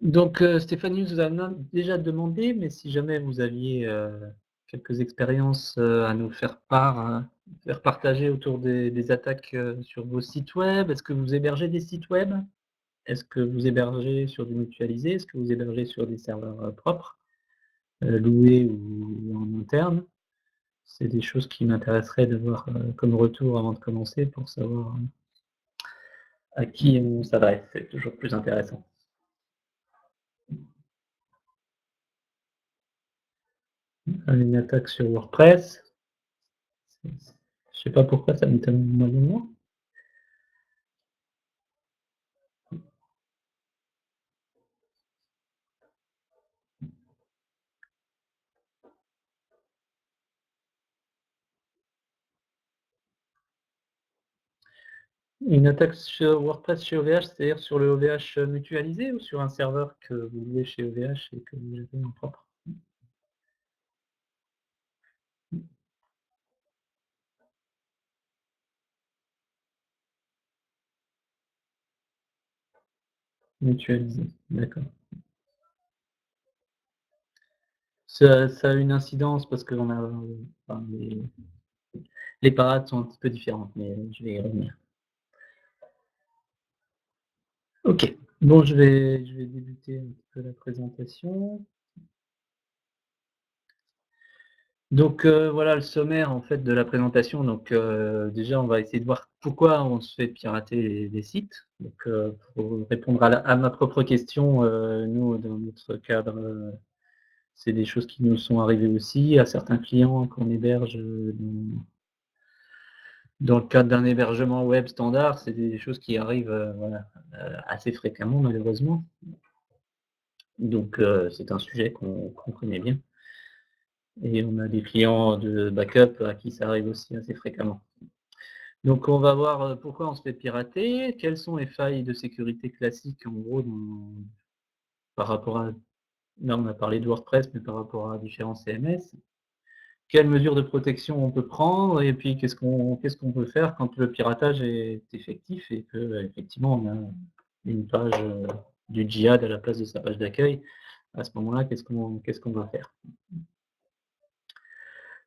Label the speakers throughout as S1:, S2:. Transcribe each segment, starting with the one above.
S1: Donc, Stéphanie vous a déjà demandé, mais si jamais vous aviez, quelques expériences, à nous faire partager autour des attaques, sur vos sites web. Est-ce que vous hébergez des sites web? Est-ce que vous hébergez sur du mutualisé? Est-ce que vous hébergez sur des serveurs, propres, loués ou en interne? C'est des choses qui m'intéresseraient d'avoir, comme retour avant de commencer pour savoir, à qui on s'adresse. C'est toujours plus intéressant. Une attaque sur WordPress. Je sais pas pourquoi ça m'étonne moyennement. Une attaque sur WordPress chez OVH, c'est-à-dire sur le OVH mutualisé ou sur un serveur que vous louez chez OVH et que vous avez en propre? Mutualisé, d'accord. Ça a une incidence parce qu'on a, enfin les parades sont un petit peu différentes, mais je vais y revenir. OK. Bon, je vais débuter un petit peu la présentation. Donc, voilà le sommaire en fait de la présentation. Donc, déjà on va essayer de voir pourquoi on se fait pirater les sites. Donc, pour répondre à ma propre question, nous dans notre cadre, c'est des choses qui nous sont arrivées aussi à certains clients qu'on héberge, dans le cadre d'un hébergement web standard. C'est des choses qui arrivent, voilà, assez fréquemment malheureusement. Donc, c'est un sujet qu'on connaît bien et on a des clients de backup à qui ça arrive aussi assez fréquemment. Donc on va voir, pourquoi on se fait pirater, quelles sont les failles de sécurité classiques en gros par rapport à là on a parlé de WordPress, mais par rapport à différents CMS. Quelles mesures de protection on peut prendre et puis qu'est-ce qu'on peut faire quand le piratage est effectif et qu'effectivement on a une page, du djihad à la place de sa page d'accueil. À ce moment-là, qu'est-ce qu'on va faire?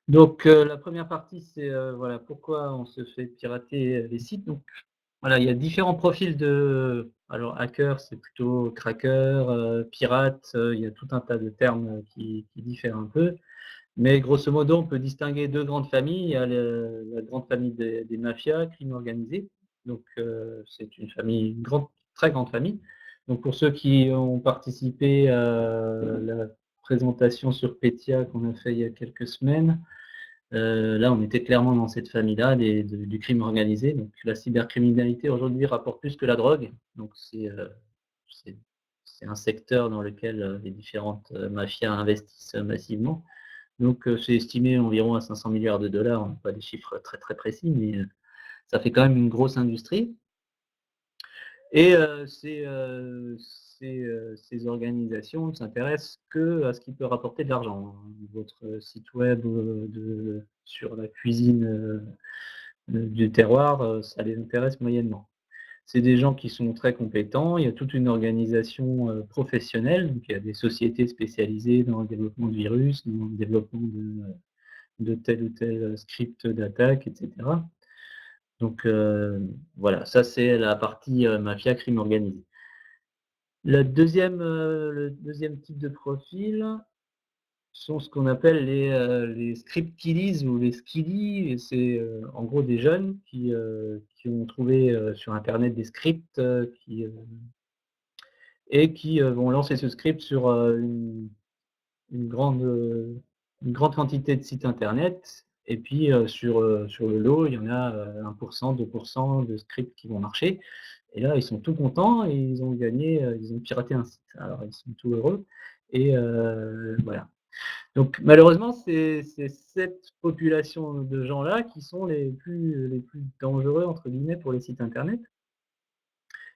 S1: Donc, la première partie, c'est, voilà, pourquoi on se fait pirater, les sites. Donc, voilà, il y a différents profils alors hacker, c'est plutôt cracker, pirate, il y a tout un tas de termes, qui diffèrent un peu. Mais grosso modo, on peut distinguer 2 grandes familles. Il y a la grande famille des mafias, crime organisé. Donc, c'est une grande très grande famille. Donc pour ceux qui ont participé à la présentation sur Petya qu'on a fait il y a quelques semaines, là, on était clairement dans cette famille-là du crime organisé. Donc la cybercriminalité aujourd'hui rapporte plus que la drogue. Donc c'est c'est un secteur dans lequel, les différentes, mafias investissent, massivement. Donc c'est estimé environ à 500 milliards de dollars. On n'a pas des chiffres très, très précis, mais ça fait quand même une grosse industrie. Et ces organisations ne s'intéressent qu'à ce qui peut rapporter de l'argent, hein. Votre site web, sur la cuisine, du terroir, ça les intéresse moyennement. C'est des gens qui sont très compétents. Il y a toute une organisation, professionnelle. Donc il y a des sociétés spécialisées dans le développement de virus, dans le développement de tel ou tel, script d'attaque et cetera. Donc voilà, ça c'est la partie, mafia, crime organisé. Le deuxième type de profil sont ce qu'on appelle les script kiddies ou les skiddies, et c'est, en gros des jeunes qui ont trouvé, sur internet des scripts, qui vont lancer ce script sur, une grande, heu, une grande quantité de sites internet et puis, sur le lot, il y en a, 1 2 de scripts qui vont marcher et là, ils sont tout contents et ils ont gagné, ils ont piraté un site. Alors ils sont tout heureux et voilà. Donc malheureusement, c'est cette population de gens-là qui sont les plus «dangereux» entre guillemets pour les sites internet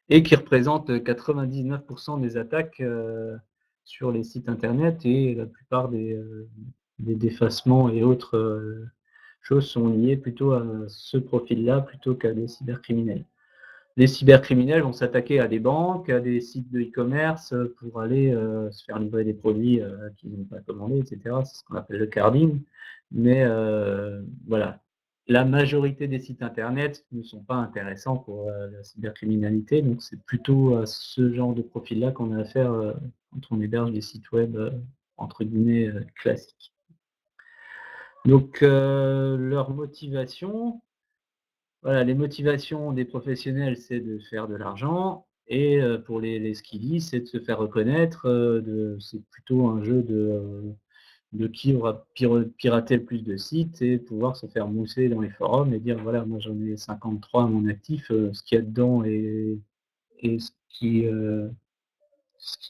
S1: et qui représentent, 99 des attaques, sur les sites internet et la plupart des défacements et autres, choses sont liées plutôt à ce profil-là plutôt qu'à des cybercriminels. les cybercriminels vont s'attaquer à des banques, à des sites de e-commerce, pour aller, se faire livrer des produits, qu'ils n'ont pas commandés et cetera. C'est ce qu'on appelle le carding. Mais, voilà, la majorité des sites internet ne sont pas intéressants pour, la cybercriminalité, donc c'est plutôt à ce genre de profil-là qu'on a affaire, quand on héberge des sites web, entre guillemets, «classiques». Donc, leur motivation, voilà, les motivations des professionnels, c'est de faire de l'argent et pour les skills, c'est de se faire reconnaître, c'est plutôt un jeu de qui aura piraté le plus de sites et pouvoir se faire mousser dans les forums et dire: «Voilà, moi j'en ai 53 à mon actif, ce qu'il y a dedans et ce qui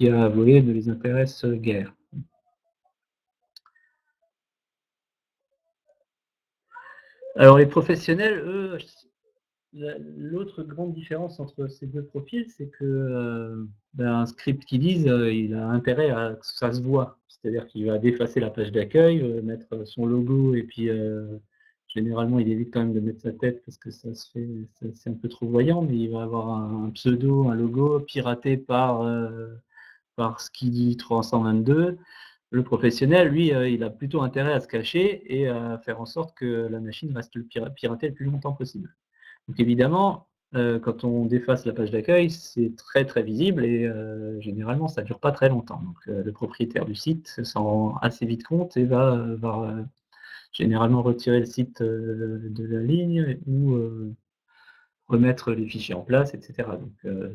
S1: a à voler ne les intéresse, guère». Alors les professionnels, eux, l'autre grande différence entre ces 2 profils, c'est que, un script qu'ils lisent, il a intérêt à que ça se voit. C'est-à-dire qu'il va défacer la page d'accueil, mettre son logo et puis, généralement, il évite quand même de mettre sa tête parce que ça se fait c'est un peu trop voyant, mais il va avoir un pseudo, un logo piraté par Skidi 322. Le professionnel, lui, il a plutôt intérêt à se cacher et à faire en sorte que la machine reste le piratée le plus longtemps possible. Donc évidemment, quand on déface la page d'accueil, c'est très, très visible et généralement ça dure pas très longtemps. Donc le propriétaire du site s'en rend assez vite compte et va généralement retirer le site, de la ligne ou remettre les fichiers en place et cetera. Donc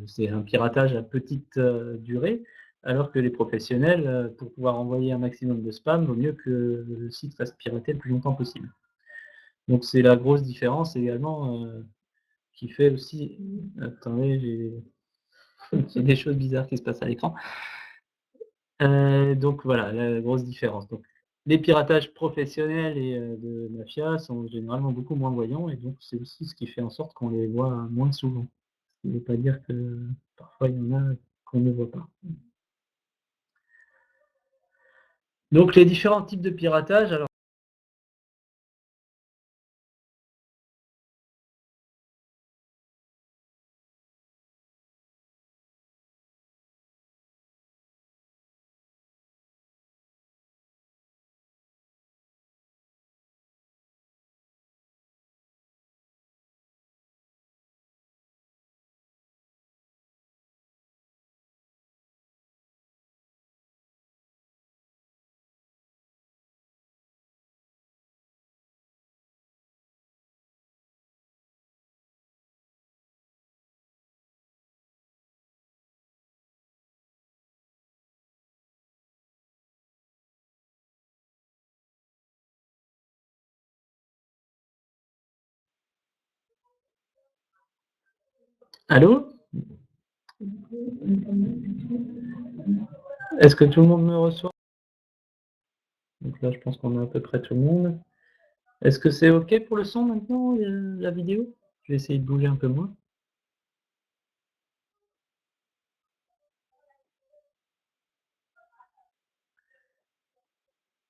S1: c'est un piratage à petite, durée, alors que les professionnels, pour pouvoir envoyer un maximum de spam, vaut mieux que le site reste piraté le plus longtemps possible. Donc c'est la grosse différence également, qui fait aussi attendez, j'ai des choses bizarres qui se passent à l'écran. Donc voilà, la grosse différence. Donc les piratages professionnels et de mafia sont généralement beaucoup moins voyants et donc c'est aussi ce qui fait en sorte qu'on les voit moins souvent. Ce qui ne veut pas dire que parfois il y en a qu'on ne voit pas. Donc les différents types de piratage, alors allô? Est-ce que tout le monde me reçoit? Donc là je pense qu'on a à peu près tout le monde. Est-ce que c'est OK pour le son maintenant, la vidéo? Je vais essayer de bouger un peu moins.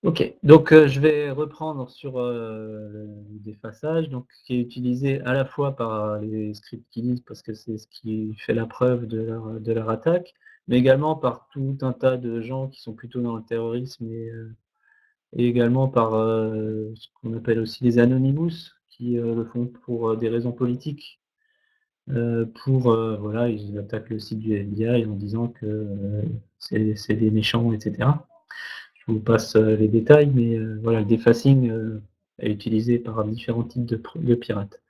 S1: OK, donc je vais reprendre sur, le défaçage, donc qui est utilisé à la fois par les script kiddies parce que c'est ce qui fait la preuve de leur attaque, mais également par tout un tas de gens qui sont plutôt dans le terrorisme et également par, ce qu'on appelle aussi les anonymous qui, le font pour, des raisons politiques, pour, voilà, ils attaquent le site du FBI en disant que, c'est des méchants et cetera. Je vous passe, les détails, mais voilà, le defacing, est utilisé par différents types de pirates.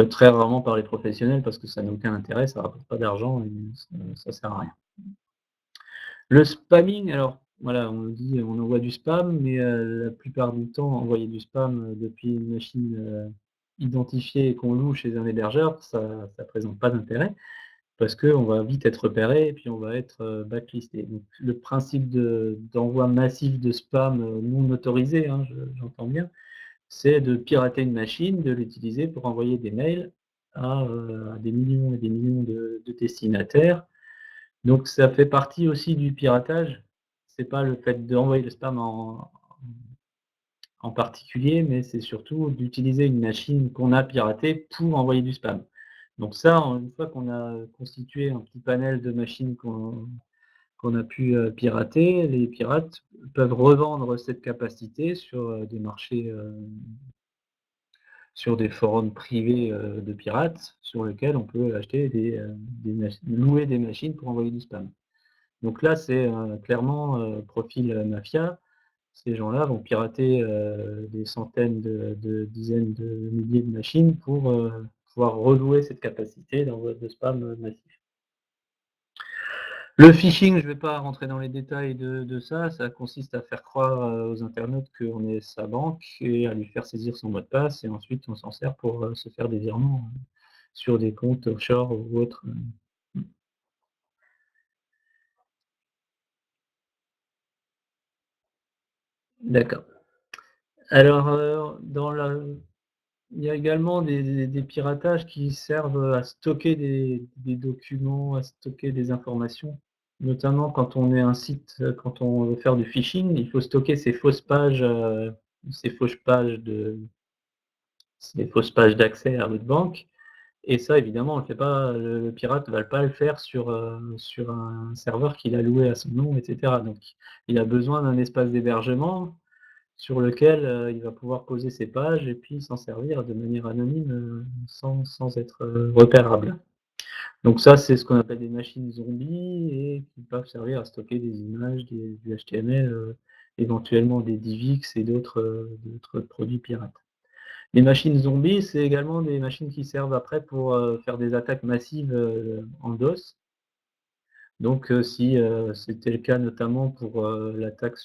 S1: Très rarement par les professionnels parce que ça n'a aucun intérêt, ça rapporte pas d'argent et ça sert à rien. Le spamming, alors voilà, on dit on envoie du spam, mais la plupart du temps, envoyer du spam, depuis une machine, identifiée et qu'on loue chez un hébergeur, ça présente pas d'intérêt. Parce qu'on va vite être repéré et puis on va être, blacklisté. Donc le principe d'envoi massif de spam, non autorisé, hein, j'entends bien, c'est de pirater une machine, de l'utiliser pour envoyer des mails à des millions et des millions de destinataires. Donc ça fait partie aussi du piratage. C'est pas le fait d'envoyer le spam en particulier, mais c'est surtout d'utiliser une machine qu'on a piratée pour envoyer du spam. Donc ça, une fois qu'on a constitué un petit panel de machines qu'on a pu, pirater, les pirates peuvent revendre cette capacité sur, des marchés, sur des forums privés, de pirates, sur lesquels on peut acheter des mach louer des machines pour envoyer du spam. Donc là, c'est, clairement, profil, mafia. Ces gens-là vont pirater, des centaines de dizaines de milliers de machines pour, pouvoir relouer cette capacité d'envoi de spam, massif. Le phishing, je ne vais pas rentrer dans les détails de ça. Ça consiste à faire croire, aux internautes qu'on est sa banque et à lui faire saisir son mot de passe et ensuite on s'en sert pour, se faire des virements, sur des comptes offshore ou autres, D'accord. Alors, il y a également des piratages qui servent à stocker des documents, à stocker des informations. Notamment quand on est un site, quand on veut faire du phishing, il faut stocker ces fausses pages de ces fausses pages d'accès à votre banque et ça évidemment on le fait pas, le pirate va pas le faire sur un serveur qu'il a loué à son nom et cetera. Donc il a besoin d'un espace d'hébergement sur lequel, il va pouvoir poser ses pages et puis s'en servir de manière anonyme, sans être, repérable. Donc ça, c'est ce qu'on appelle des machines zombies et qui peuvent servir à stocker des images, du HTML, éventuellement des DivX et d'autres produits pirates. Les machines zombies, c'est également des machines qui servent après pour, faire des attaques massives, en DOS. Donc, si, c'était le cas notamment pour, l'attaque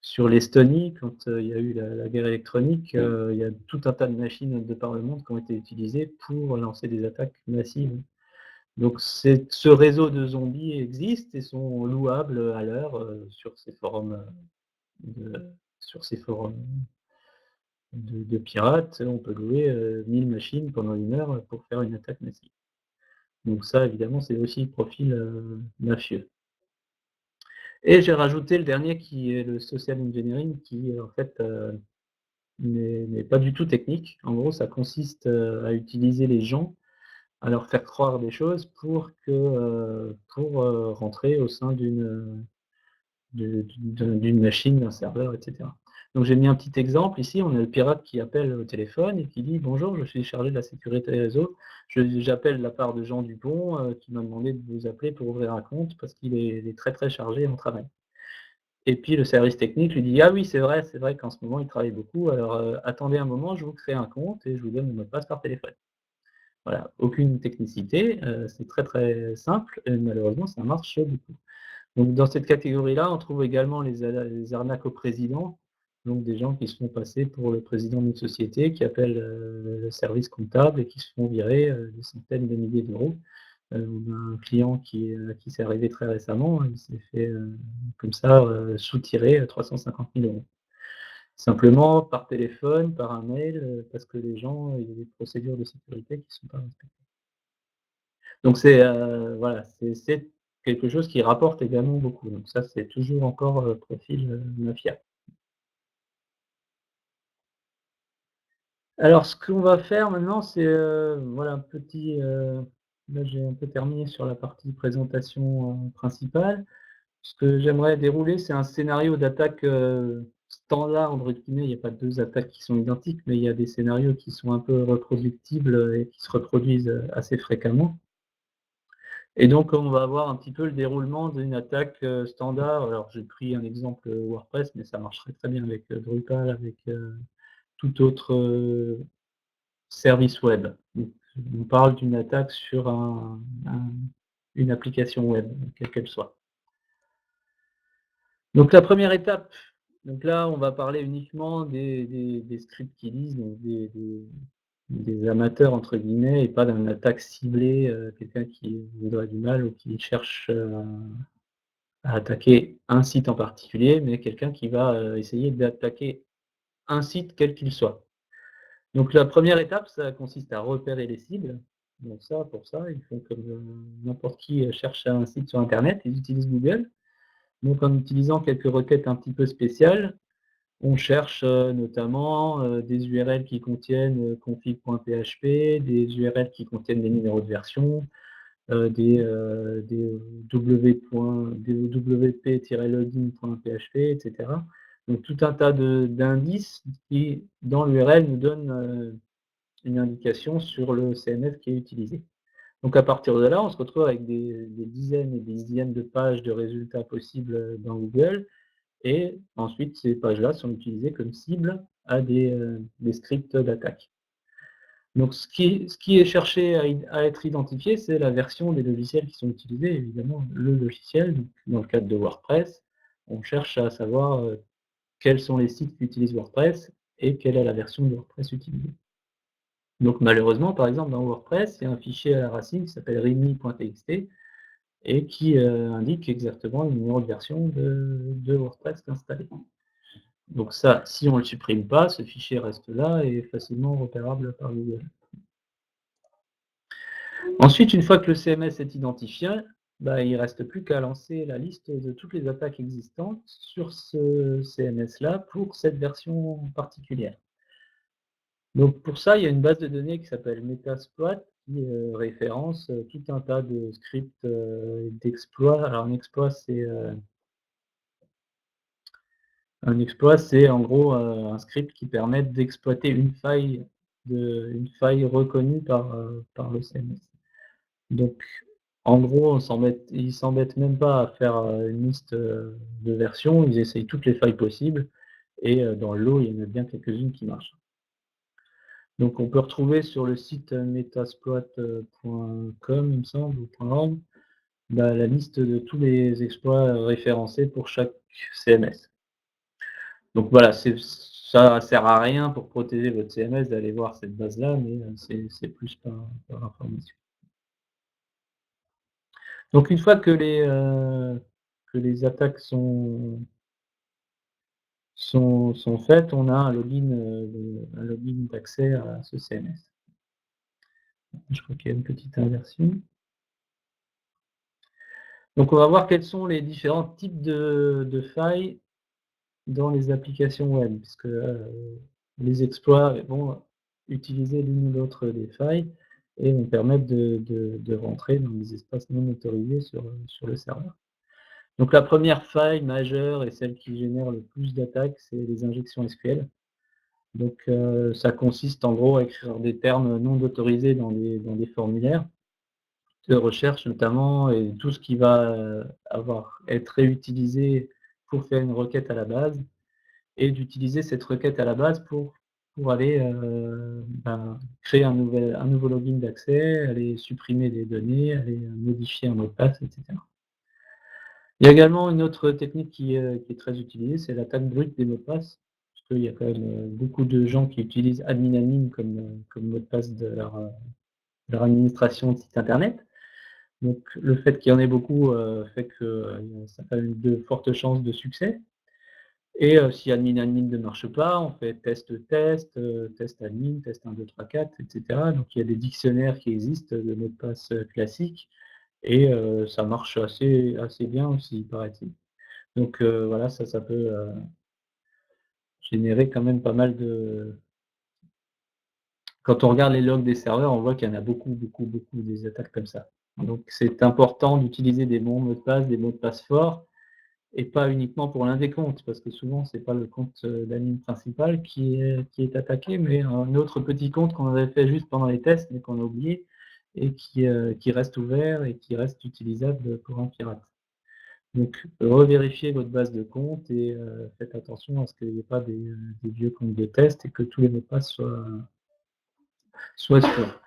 S1: sur l'Estonie, quand, il y a eu la guerre électronique, il y a tout un tas de machines de par le monde qui ont été utilisées pour lancer des attaques massives. Donc ce réseau de zombies existe et sont louables à l'heure, sur ces forums, de sur ces forums de pirates. On peut louer, 1000 machines pendant 1 heure, pour faire une attaque massive. Donc ça évidemment, c'est aussi profil, mafieux. Et j'ai rajouté le dernier qui est le social engineering qui, en fait, n'est pas du tout technique. En gros, ça consiste, à utiliser les gens, à leur faire croire des choses pour rentrer au sein d'une machine, d'un serveur et cetera. Donc j'ai mis un petit exemple ici, on a le pirate qui appelle au téléphone et qui dit: «Bonjour, je suis chargé de la sécurité réseau. J'appelle de la part de Jean Dupont, qui m'a demandé de vous appeler pour ouvrir un compte parce qu'il est très, très chargé en travail». Et puis le service technique lui dit: «Ah oui, c'est vrai qu'en ce moment il travaille beaucoup, alors, attendez un moment, je vous crée un compte et je vous donne mon mot de passe par téléphone». Voilà, aucune technicité, c'est très, très simple et malheureusement ça marche beaucoup. Donc dans cette catégorie-là, on trouve également les arnaques au président, donc des gens qui se font passer pour le président d'une société, qui appellent, le service comptable et qui se font virer, des centaines de milliers d'euros. On a un client qui s'est arrivé très récemment, il s'est fait, comme ça, soutirer, 350 000 €. Simplement par téléphone, par un mail, parce que les gens, il y a des procédures de sécurité qui ne sont pas respectées. Donc c'est, voilà, c'est quelque chose qui rapporte également beaucoup. Donc ça, c'est toujours encore, profil, mafia. Alors ce qu'on va faire maintenant, c'est, voilà, un petit, là j'ai un peu terminé sur la partie présentation, principale. Ce que j'aimerais dérouler, c'est un scénario d'attaque, «standard» entre guillemets. Il n'y a pas 2 attaques qui sont identiques, mais il y a des scénarios qui sont un peu reproductibles, et qui se reproduisent, assez fréquemment. Et donc on va voir un petit peu le déroulement d'une attaque, standard. Alors j'ai pris un exemple, WordPress, mais ça marcherait très bien avec, Drupal, avec, tout autre, service web. Donc on parle d'une attaque sur une application web, quelle qu'elle soit. Donc la première étape, donc là on va parler uniquement des scripts qui lisent, donc des «amateurs» entre guillemets et pas d'une attaque ciblée, quelqu'un qui voudrait du mal ou qui cherche, à attaquer un site en particulier, mais quelqu'un qui va, essayer d'attaquer un site quel qu'il soit. Donc la première étape, ça consiste à repérer les cibles. Donc ça, pour ça, ils font comme, n'importe qui, cherche un site sur internet, ils utilisent Google. Donc en utilisant quelques requêtes un petit peu spéciales, On cherche, notamment, des URL qui contiennent, config.php, des URL qui contiennent des numéros de version, des wp-login.php et cetera. Donc tout un tas d'indices qui, dans l'URL, nous donnent, une indication sur le CMS qui est utilisé. Donc à partir de là, on se retrouve avec des dizaines et des dizaines de pages de résultats possibles, dans Google, et ensuite ces pages-là sont utilisées comme cible à des scripts d'attaque. Donc ce qui est cherché à être identifié, c'est la version des logiciels qui sont utilisés, évidemment le logiciel. Donc dans le cadre de WordPress, on cherche à savoir, quels sont les sites qui utilisent WordPress et quelle est la version de WordPress utilisée. Donc malheureusement, par exemple, dans WordPress, il y a un fichier à la racine qui s'appelle readme.txt et qui, indique exactement le numéro de version de WordPress installé. Donc ça, si on ne le supprime pas, ce fichier reste là et est facilement repérable par Google. Ensuite, une fois que le CMS est identifié, bah, il ne reste plus qu'à lancer la liste de toutes les attaques existantes sur ce CMS-là pour cette version particulière. Donc pour ça, il y a une base de données qui s'appelle Metasploit qui, référence, tout un tas de scripts, d'exploits. Alors un exploit, c'est en gros, un script qui permet d'exploiter une faille reconnue par le CMS. Donc en gros, ils s'embêtent même pas à faire, une liste, de versions, ils essayent toutes les failles possibles et dans le lot, il y en a bien quelques-unes qui marchent. Donc on peut retrouver sur le site, metasploit.com il me semble ou .org, bah, la liste de tous les exploits, référencés pour chaque CMS. Donc voilà, ça sert à rien pour protéger votre CMS d'aller voir cette base-là, mais c'est plus par information. Donc une fois que les attaques sont faites, on a un login d'accès à ce CMS. Je crois qu'il y a une petite inversion. Donc on va voir quels sont les différents types de failles dans les applications web, puisque, les exploits vont utiliser l'une ou l'autre des failles et vont permettre de rentrer dans des espaces non autorisés sur le serveur. Donc la première faille majeure et celle qui génère le plus d'attaques, c'est les injections SQL. Donc, ça consiste en gros à écrire des termes non autorisés dans des formulaires de recherche notamment, et tout ce qui va, être réutilisé pour faire une requête à la base, et d'utiliser cette requête à la base pour aller, créer un nouveau login d'accès, aller supprimer des données, aller, modifier un mot de passe et cetera. Il y a également une autre technique qui est très utilisée, c'est l'attaque brute des mots de passe, parce qu'il y a quand même, beaucoup de gens qui utilisent admin comme mot de passe de leur administration de site internet. Donc le fait qu'il y en ait beaucoup, fait que, ça a de fortes chances de succès. Et si admin ne marche pas, on fait test, test admin, test 1 2 3 4 et cetera. Donc il y a des dictionnaires qui existent de mots de passe, classiques, et ça marche assez bien aussi, paraît-il. Donc voilà, ça peut, générer quand même pas mal de quand on regarde les logs des serveurs, on voit qu'il y en a beaucoup, beaucoup, beaucoup des attaques comme ça. Donc c'est important d'utiliser des bons mots de passe, des mots de passe forts, et pas uniquement pour l'un des comptes, parce que souvent c'est pas le compte, d'admin principal qui est attaqué, mais un autre petit compte qu'on avait fait juste pendant les tests, mais qu'on a oublié, et qui reste ouvert et qui reste utilisable pour un pirate. Donc revérifiez votre base de compte et faites attention à ce qu'il n'y ait pas des vieux comptes de test et que tous les mots de passe soient sûrs.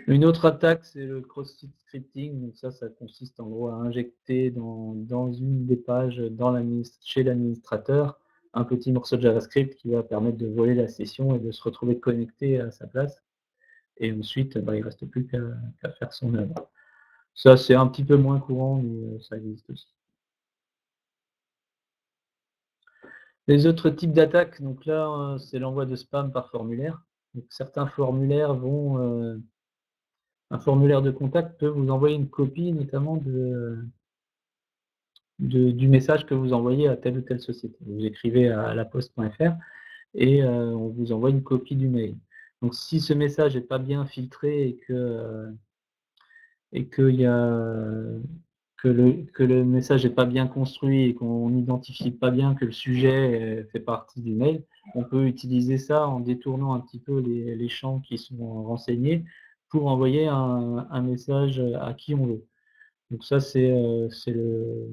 S1: Une autre attaque, c'est le cross-site scripting. Donc ça consiste en gros à injecter dans une des pages chez l'administrateur un petit morceau de JavaScript qui va permettre de voler la session et de se retrouver connecté à sa place. Et ensuite, bah, il ne reste plus qu'à faire son œuvre. Ça, c'est un petit peu moins courant, mais ça existe aussi. Les autres types d'attaques, donc là, c'est l'envoi de spam par formulaire. Donc certains formulaires un formulaire de contact peut vous envoyer une copie notamment du message que vous envoyez à telle ou telle société. Vous écrivez à laposte.fr et on vous envoie une copie du mail. Donc si ce message n'est pas bien filtré et qu'il y a que le message n'est pas bien construit et qu'on n'identifie pas bien que le sujet fait partie du mail, on peut utiliser ça en détournant un petit peu les champs qui sont renseignés pour envoyer un message à qui on veut. Donc ça, c'est le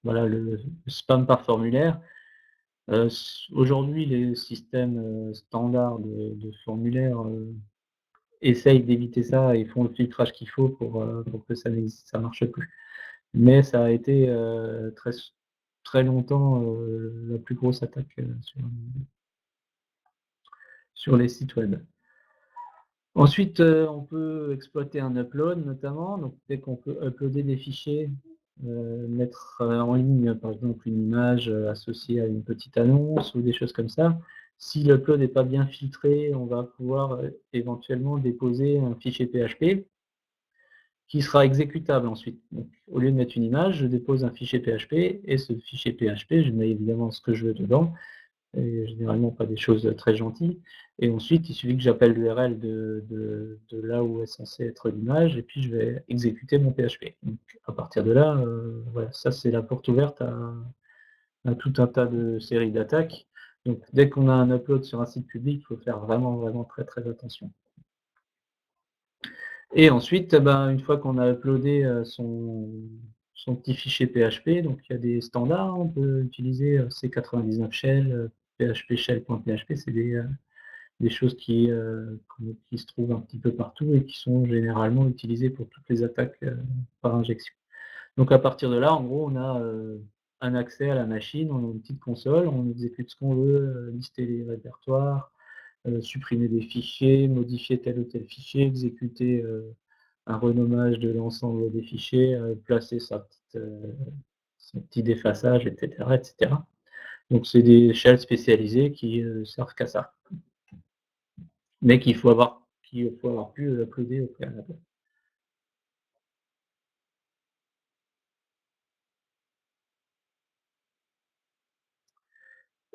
S1: voilà le spam par formulaire. Aujourd'hui, les systèmes standards de formulaires essayent d'éviter ça et font le filtrage qu'il faut pour que ça marche plus. Mais ça a été très longtemps la plus grosse attaque sur les sites web. Ensuite, on peut exploiter un upload notamment. Donc dès qu'on peut uploader des fichiers, mettre en ligne par exemple une image associée à une petite annonce ou des choses comme ça. Si l'upload n'est pas bien filtré, on va pouvoir éventuellement déposer un fichier PHP qui sera exécutable ensuite. Donc, au lieu de mettre une image, je dépose un fichier PHP et ce fichier PHP, je mets évidemment ce que je veux dedans, et généralement pas des choses très gentilles. Et ensuite, il suffit que j'appelle l'URL de là où est censée être l'image, et puis je vais exécuter mon PHP. Donc, à partir de là, voilà, ça c'est la porte ouverte à tout un tas de séries d'attaques. Donc, dès qu'on a un upload sur un site public, il faut faire vraiment, vraiment très, très attention. Et ensuite, ben, une fois qu'on a uploadé son petit fichier PHP, donc il y a des standards, on peut utiliser C99 Shell, PHP Shell.php, c'est des choses qui se trouvent un petit peu partout et qui sont généralement utilisées pour toutes les attaques par injection. Donc à partir de là, en gros, on a un accès à la machine, on a une petite console, on exécute ce qu'on veut, lister les répertoires, supprimer des fichiers, modifier tel ou tel fichier, exécuter un renommage de l'ensemble des fichiers, placer son petit défaçage, etc., etc. Donc c'est des shells spécialisés qui servent qu'à ça, mais qu'il faut avoir pu uploader au préalable.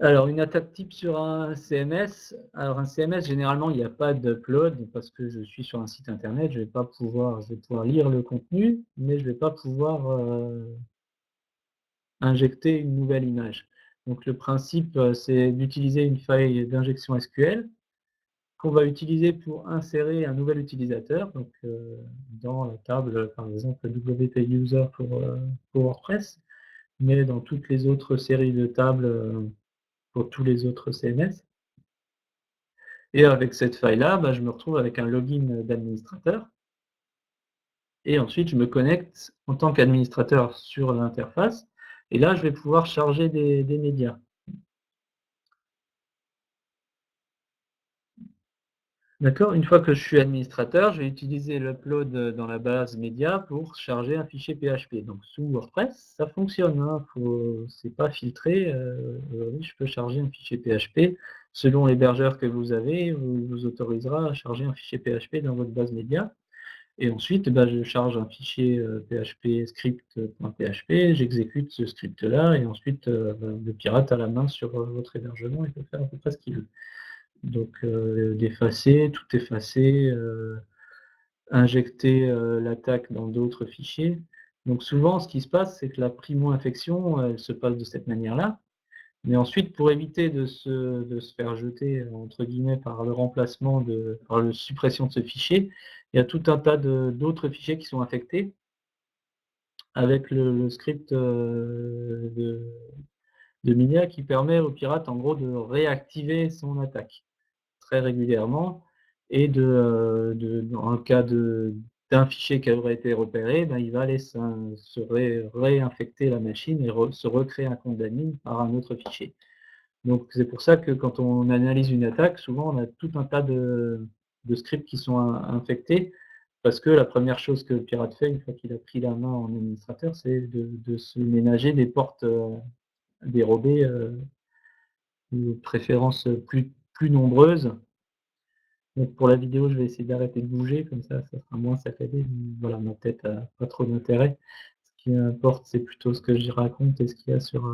S1: Alors une attaque type sur un CMS. Alors un CMS, généralement, il n'y a pas d'upload parce que je suis sur un site internet, je vais pouvoir lire le contenu, mais je vais pas pouvoir injecter une nouvelle image. Donc le principe, c'est d'utiliser une faille d'injection SQL qu'on va utiliser pour insérer un nouvel utilisateur, donc dans la table, par exemple, WP User pour WordPress, mais dans toutes les autres séries de tables pour tous les autres CMS. Et avec cette faille-là, bah, je me retrouve avec un login d'administrateur. Et ensuite, je me connecte en tant qu'administrateur sur l'interface. Et là, je vais pouvoir charger des médias. D'accord? Une fois que je suis administrateur, je vais utiliser l'upload dans la base média pour charger un fichier PHP. Donc sous WordPress, ça fonctionne, hein, c'est pas filtré, oui, je peux charger un fichier PHP. Selon l'hébergeur que vous avez, vous autorisera à charger un fichier PHP dans votre base média. Et ensuite, bah, je charge un fichier PHP script.php, j'exécute ce script-là, et ensuite bah, le pirate a la main sur votre hébergement, il peut faire à peu près ce qu'il veut. Donc d'effacer, tout effacer, injecter l'attaque dans d'autres fichiers. Donc souvent, ce qui se passe, c'est que la primo-infection, elle se passe de cette manière-là. Mais ensuite, pour éviter de se faire jeter, entre guillemets, par le remplacement par la suppression de ce fichier, il y a tout un tas d'autres fichiers qui sont infectés avec le script de Minia qui permet au pirate, en gros, de réactiver son attaque très régulièrement et dans le cas d'un fichier qui aurait été repéré, ben, il va aller réinfecter la machine et se recréer un compte d'admin par un autre fichier. Donc c'est pour ça que quand on analyse une attaque, souvent on a tout un tas de scripts qui sont infectés, parce que la première chose que le pirate fait, une fois qu'il a pris la main en administrateur, c'est de se ménager des portes dérobées, de préférence plus nombreuses. Donc pour la vidéo, je vais essayer d'arrêter de bouger, comme ça sera moins saccadé. Voilà, ma tête n'a pas trop d'intérêt. qui importe, c'est plutôt ce que j'y raconte et ce qu'il y a sur,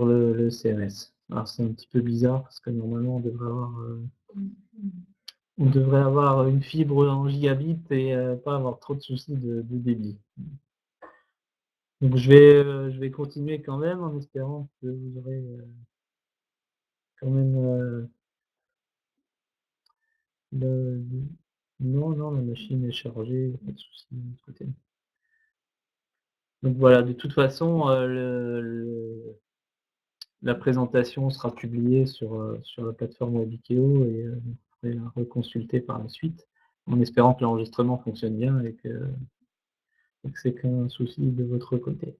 S1: le CMS. Alors c'est un petit peu bizarre parce que normalement on devrait avoir une fibre en gigabit et pas avoir trop de soucis de débit. Donc je vais continuer quand même en espérant que vous aurez, quand même, le non, non, la machine est chargée, il y a pas de souci de notre côté. Donc voilà, de toute façon, la présentation sera publiée sur la plateforme Webikeo et vous pourrez la reconsulter par la suite, en espérant que l'enregistrement fonctionne bien et que c'est qu'un souci de votre côté.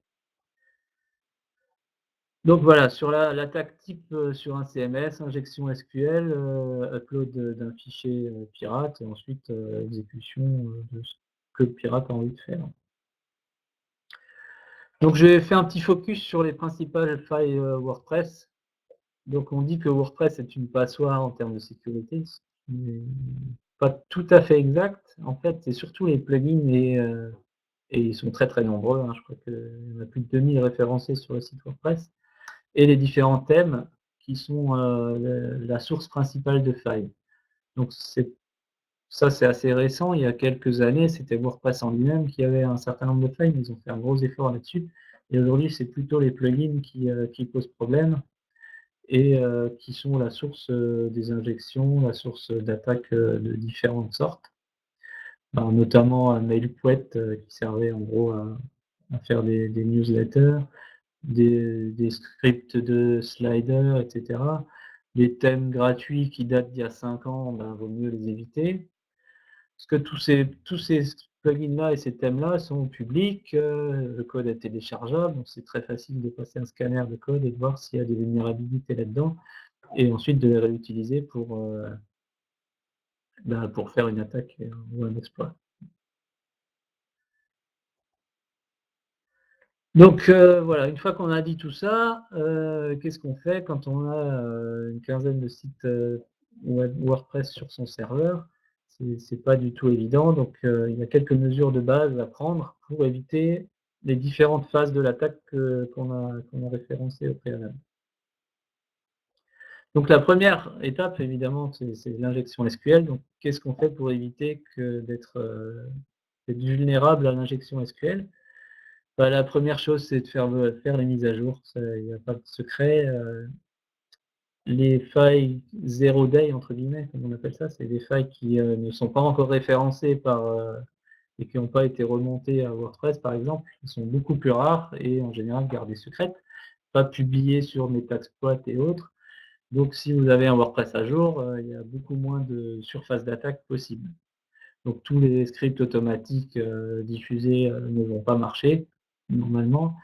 S1: Donc voilà, sur l'attaque type, sur un CMS, injection SQL, upload, d'un fichier, pirate et ensuite, exécution, de ce que le pirate a envie de faire. Donc j'ai fait un petit focus sur les principales failles, WordPress. Donc on dit que WordPress est une passoire en termes de sécurité, ce qui n'est pas tout à fait exact. En fait, c'est surtout les plugins et ils sont très, très nombreux, hein. Je crois qu'il y en a plus de 2000 référencés sur le site WordPress et les différents thèmes qui sont, la source principale de failles. Donc c'est assez récent. Il y a quelques années, c'était WordPress en lui-même qui avait un certain nombre de failles, mais ils ont fait un gros effort là-dessus et aujourd'hui, c'est plutôt les plugins qui posent problème et qui sont la source, des injections, la source d'attaques, de différentes sortes. Alors notamment, MailPoet, qui servait en gros à faire des newsletters, des scripts de sliders et cetera. Les thèmes gratuits qui datent d'il y a 5 ans, ben, vaut mieux les éviter. Parce que tous ces plugins-là et ces thèmes-là sont publics, le code est téléchargeable, donc c'est très facile de passer un scanner de code et de voir s'il y a des vulnérabilités là-dedans et ensuite de les réutiliser pour faire une attaque, ou un exploit. Donc voilà, une fois qu'on a dit tout ça, qu'est-ce qu'on fait quand on a, une quinzaine de sites, web WordPress sur son serveur? C'est pas du tout évident, donc il y a quelques mesures de base à prendre pour éviter les différentes phases de l'attaque qu'on a référencées au préalable. Donc la première étape évidemment, c'est l'injection SQL. Donc qu'est-ce qu'on fait pour éviter d'être vulnérable à l'injection SQL? Bah, la première chose, c'est de faire les mises à jour, ça il y a pas de secret, les failles «zero day» entre guillemets, comme on appelle ça, c'est des failles qui, ne sont pas encore référencées et qui n'ont pas été remontées à WordPress par exemple. Elles sont beaucoup plus rares et en général gardées secrètes, pas publiées sur Metaxploit et autres. Donc si vous avez un WordPress à jour, il y a beaucoup moins de surface d'attaque possible. Donc tous les scripts automatiques, diffusés, ne vont pas marcher, normalement.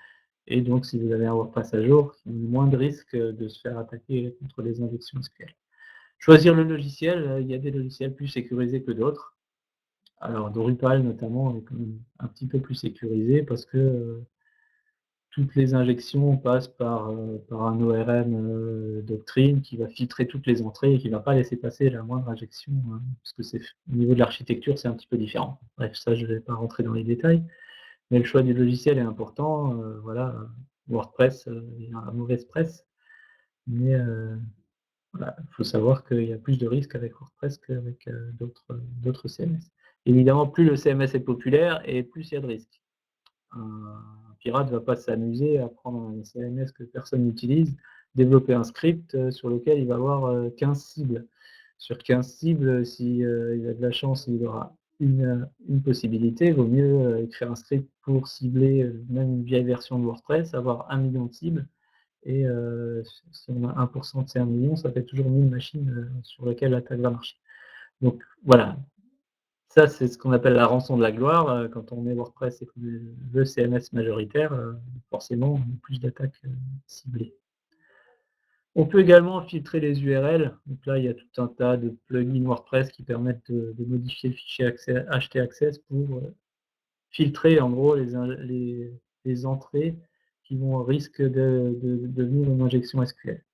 S1: Et donc si vous avez un WordPress à jour, moins de risques, de se faire attaquer contre les injections SQL. Choisir le logiciel, il y a des logiciels plus sécurisés que d'autres. Alors Drupal notamment est quand même un petit peu plus sécurisé parce que, toutes les injections passent par un ORM, Doctrine qui va filtrer toutes les entrées et qui va pas laisser passer la moindre injection, parce que c'est au niveau de l'architecture, c'est un petit peu différent. Bref, ça je vais pas rentrer dans les détails, mais le choix du logiciel est important, voilà, WordPress, il a mauvaise presse, mais voilà, il faut savoir qu'il y a plus de risques avec WordPress qu'avec, d'autres CMS. Évidemment, plus le CMS est populaire et plus il y a de risques. Un pirate va pas s'amuser à prendre un CMS que personne n'utilise, développer un script, sur lequel il va avoir, 15 cibles. Sur 15 cibles, si, il a de la chance, il aura une possibilité. Vaut mieux, écrire un script pour cibler, même une vieille version de WordPress, avoir 1 million de cibles et si on a 1 de ces 1 million, ça fait toujours 1000 machines, sur lesquelles l'attaque va marcher. Donc voilà, ça, c'est ce qu'on appelle la rançon de la gloire, quand on met WordPress et qu'on est le CMS majoritaire, forcément, on a plus d'attaques, ciblées. On peut également filtrer les URL. Donc là, il y a tout un tas de plugins WordPress qui permettent de modifier le fichier htaccess pour, filtrer en gros les entrées qui vont au risque de devenir une injection SQL.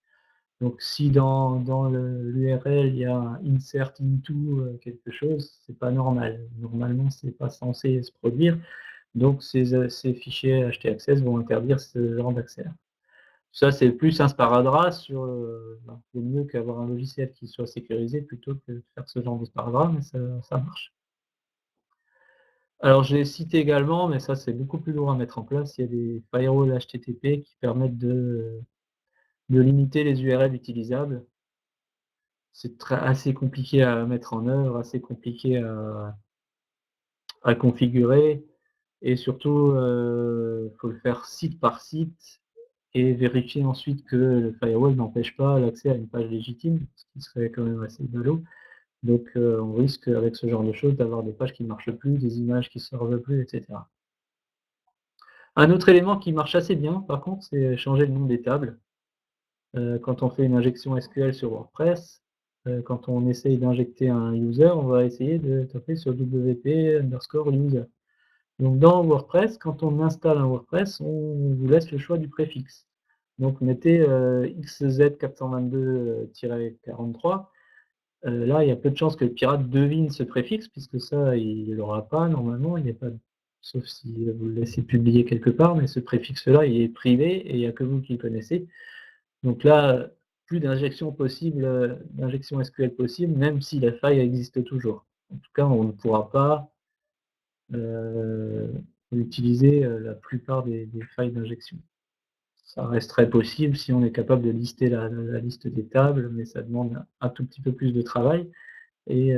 S1: Donc si dans l'URL, il y a un insert into, quelque chose, c'est pas normal. Normalement, c'est pas censé se produire, donc ces fichiers htaccess vont interdire ce genre d'accès là. Ça, c'est plus un sparadrap sur, ben, vaut mieux qu'avoir un logiciel qui soit sécurisé plutôt que de faire ce genre de sparadrap, mais ça marche. Alors j'ai cité également, mais ça c'est beaucoup plus lourd à mettre en place, il y a des firewalls HTTP qui permettent de limiter les URL utilisables. C'est assez compliqué à mettre en œuvre, assez compliqué à configurer et surtout, faut le faire site par site et vérifier ensuite que le firewall n'empêche pas l'accès à une page légitime, ce qui serait quand même assez ballot. Donc, on risque avec ce genre de choses d'avoir des pages qui ne marchent plus, des images qui ne servent plus, et cetera. Un autre élément qui marche assez bien, par contre, c'est changer le nom des tables. Quand on fait une injection SQL sur WordPress, quand on essaye d'injecter un user, on va essayer de taper sur wp_user. Donc dans WordPress, quand on installe un WordPress, on vous laisse le choix du préfixe. Donc mettez XZ422-43. Là, il y a peu de chances que le pirate devine ce préfixe, puisque ça, il ne l'aura pas normalement. Il n'y a pas, sauf si vous le laissez publier quelque part, mais ce préfixe-là, il est privé et il n'y a que vous qui le connaissez. Donc là, plus d'injection possible, d'injection SQL possible, même si la faille existe toujours. En tout cas, on ne pourra pas utiliser la plupart des failles d'injection. Ça resterait possible si on est capable de lister la liste des tables, mais ça demande un tout petit peu plus de travail. Et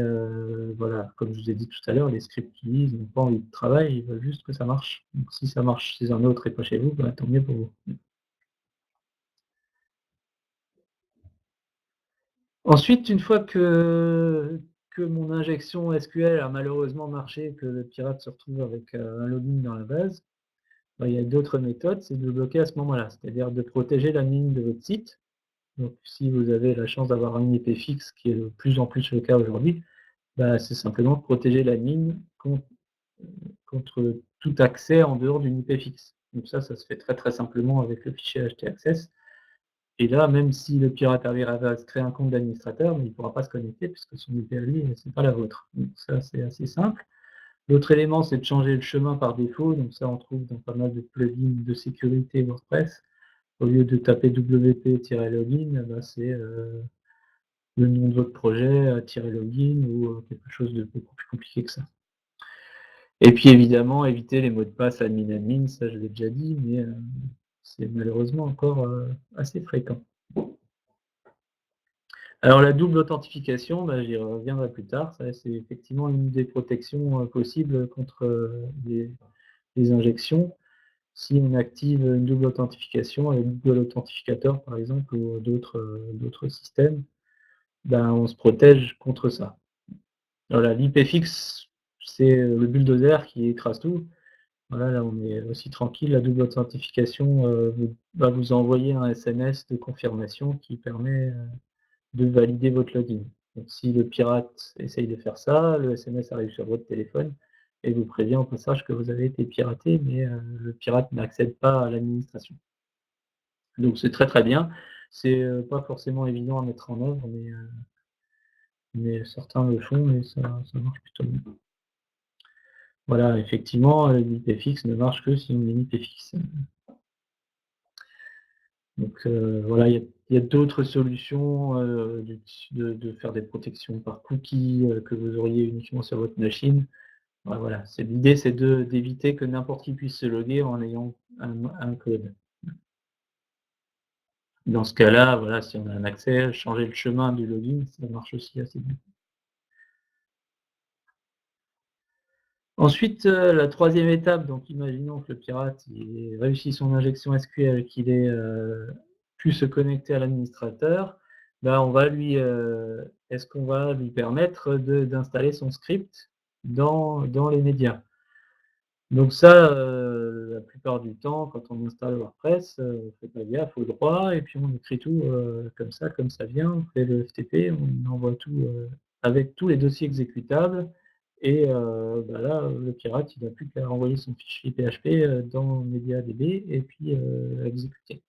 S1: voilà, comme je vous ai dit tout à l'heure, les scripts qui lisent n'ont pas envie de travail, ils veulent juste que ça marche. Donc si ça marche chez un autre et pas chez vous, bah, tant mieux pour vous. Ensuite, une fois que mon injection SQL a malheureusement marché, que le pirate se retrouve avec un login dans la base, bah, il y a d'autres méthodes, c'est de le bloquer à ce moment-là, c'est-à-dire de protéger l'admin de votre site. Donc si vous avez la chance d'avoir un IP fixe, qui est de plus en plus le cas aujourd'hui, bah, c'est simplement de protéger l'admin contre tout accès en dehors d'une IP fixe. Donc ça se fait très très simplement avec le fichier htaccess. Et là, même si le pirate arrive à se créer un compte d'administrateur, mais il ne pourra pas se connecter puisque son IP à lui, ce n'est pas la vôtre. Donc ça, c'est assez simple. L'autre élément, c'est de changer le chemin par défaut. Donc ça, on trouve dans pas mal de plugins de sécurité WordPress. Au lieu de taper wp-login, bah, c'est le nom de votre projet, -login ou quelque chose de beaucoup plus compliqué que ça. Et puis évidemment, éviter les mots de passe admin-admin, ça je l'ai déjà dit, mais c'est malheureusement encore assez fréquent. Alors la double authentification, bah, j'y reviendrai plus tard, ça c'est effectivement une des protections possibles contre les injections. Si on active une double authentification avec Google Authentificator par exemple ou d'autres systèmes, ben, on se protège contre ça. Voilà, l'IP fixe, c'est le bulldozer qui écrase tout. Voilà, là on est aussi tranquille. La double authentification va vous envoyer un SMS de confirmation qui permet de valider votre login. Donc si le pirate essaye de faire ça, le SMS arrive sur votre téléphone et vous prévient au passage que vous avez été piraté, mais le pirate n'accède pas à l'administration. Donc c'est très très bien. C'est pas forcément évident à mettre en œuvre, mais certains le font et ça marche plutôt bien. Voilà, effectivement, l'IP fixe ne marche que si on met une IP fixe. Donc voilà, il y a d'autres solutions de faire des protections par cookies que vous auriez uniquement sur votre machine. Bah, voilà, l'idée c'est d'éviter que n'importe qui puisse se loguer en ayant un code. Dans ce cas-là, voilà, si on a un accès, changer le chemin du login, ça marche aussi assez bien. Ensuite, la troisième étape, donc imaginons que le pirate il ait réussi son injection SQL, qu'il ait pu se connecter à l'administrateur, bah, on va lui, est-ce qu'on va lui permettre d'installer son script dans les médias? Donc ça, la plupart du temps, quand on installe WordPress, on fait pas gaffe au droit et puis on écrit tout, comme ça vient, on fait le FTP, on envoie tout, avec tous les dossiers exécutables et bah, là, le pirate, il n'a plus qu'à renvoyer son fichier PHP, dans MediaDB et puis, exécuter.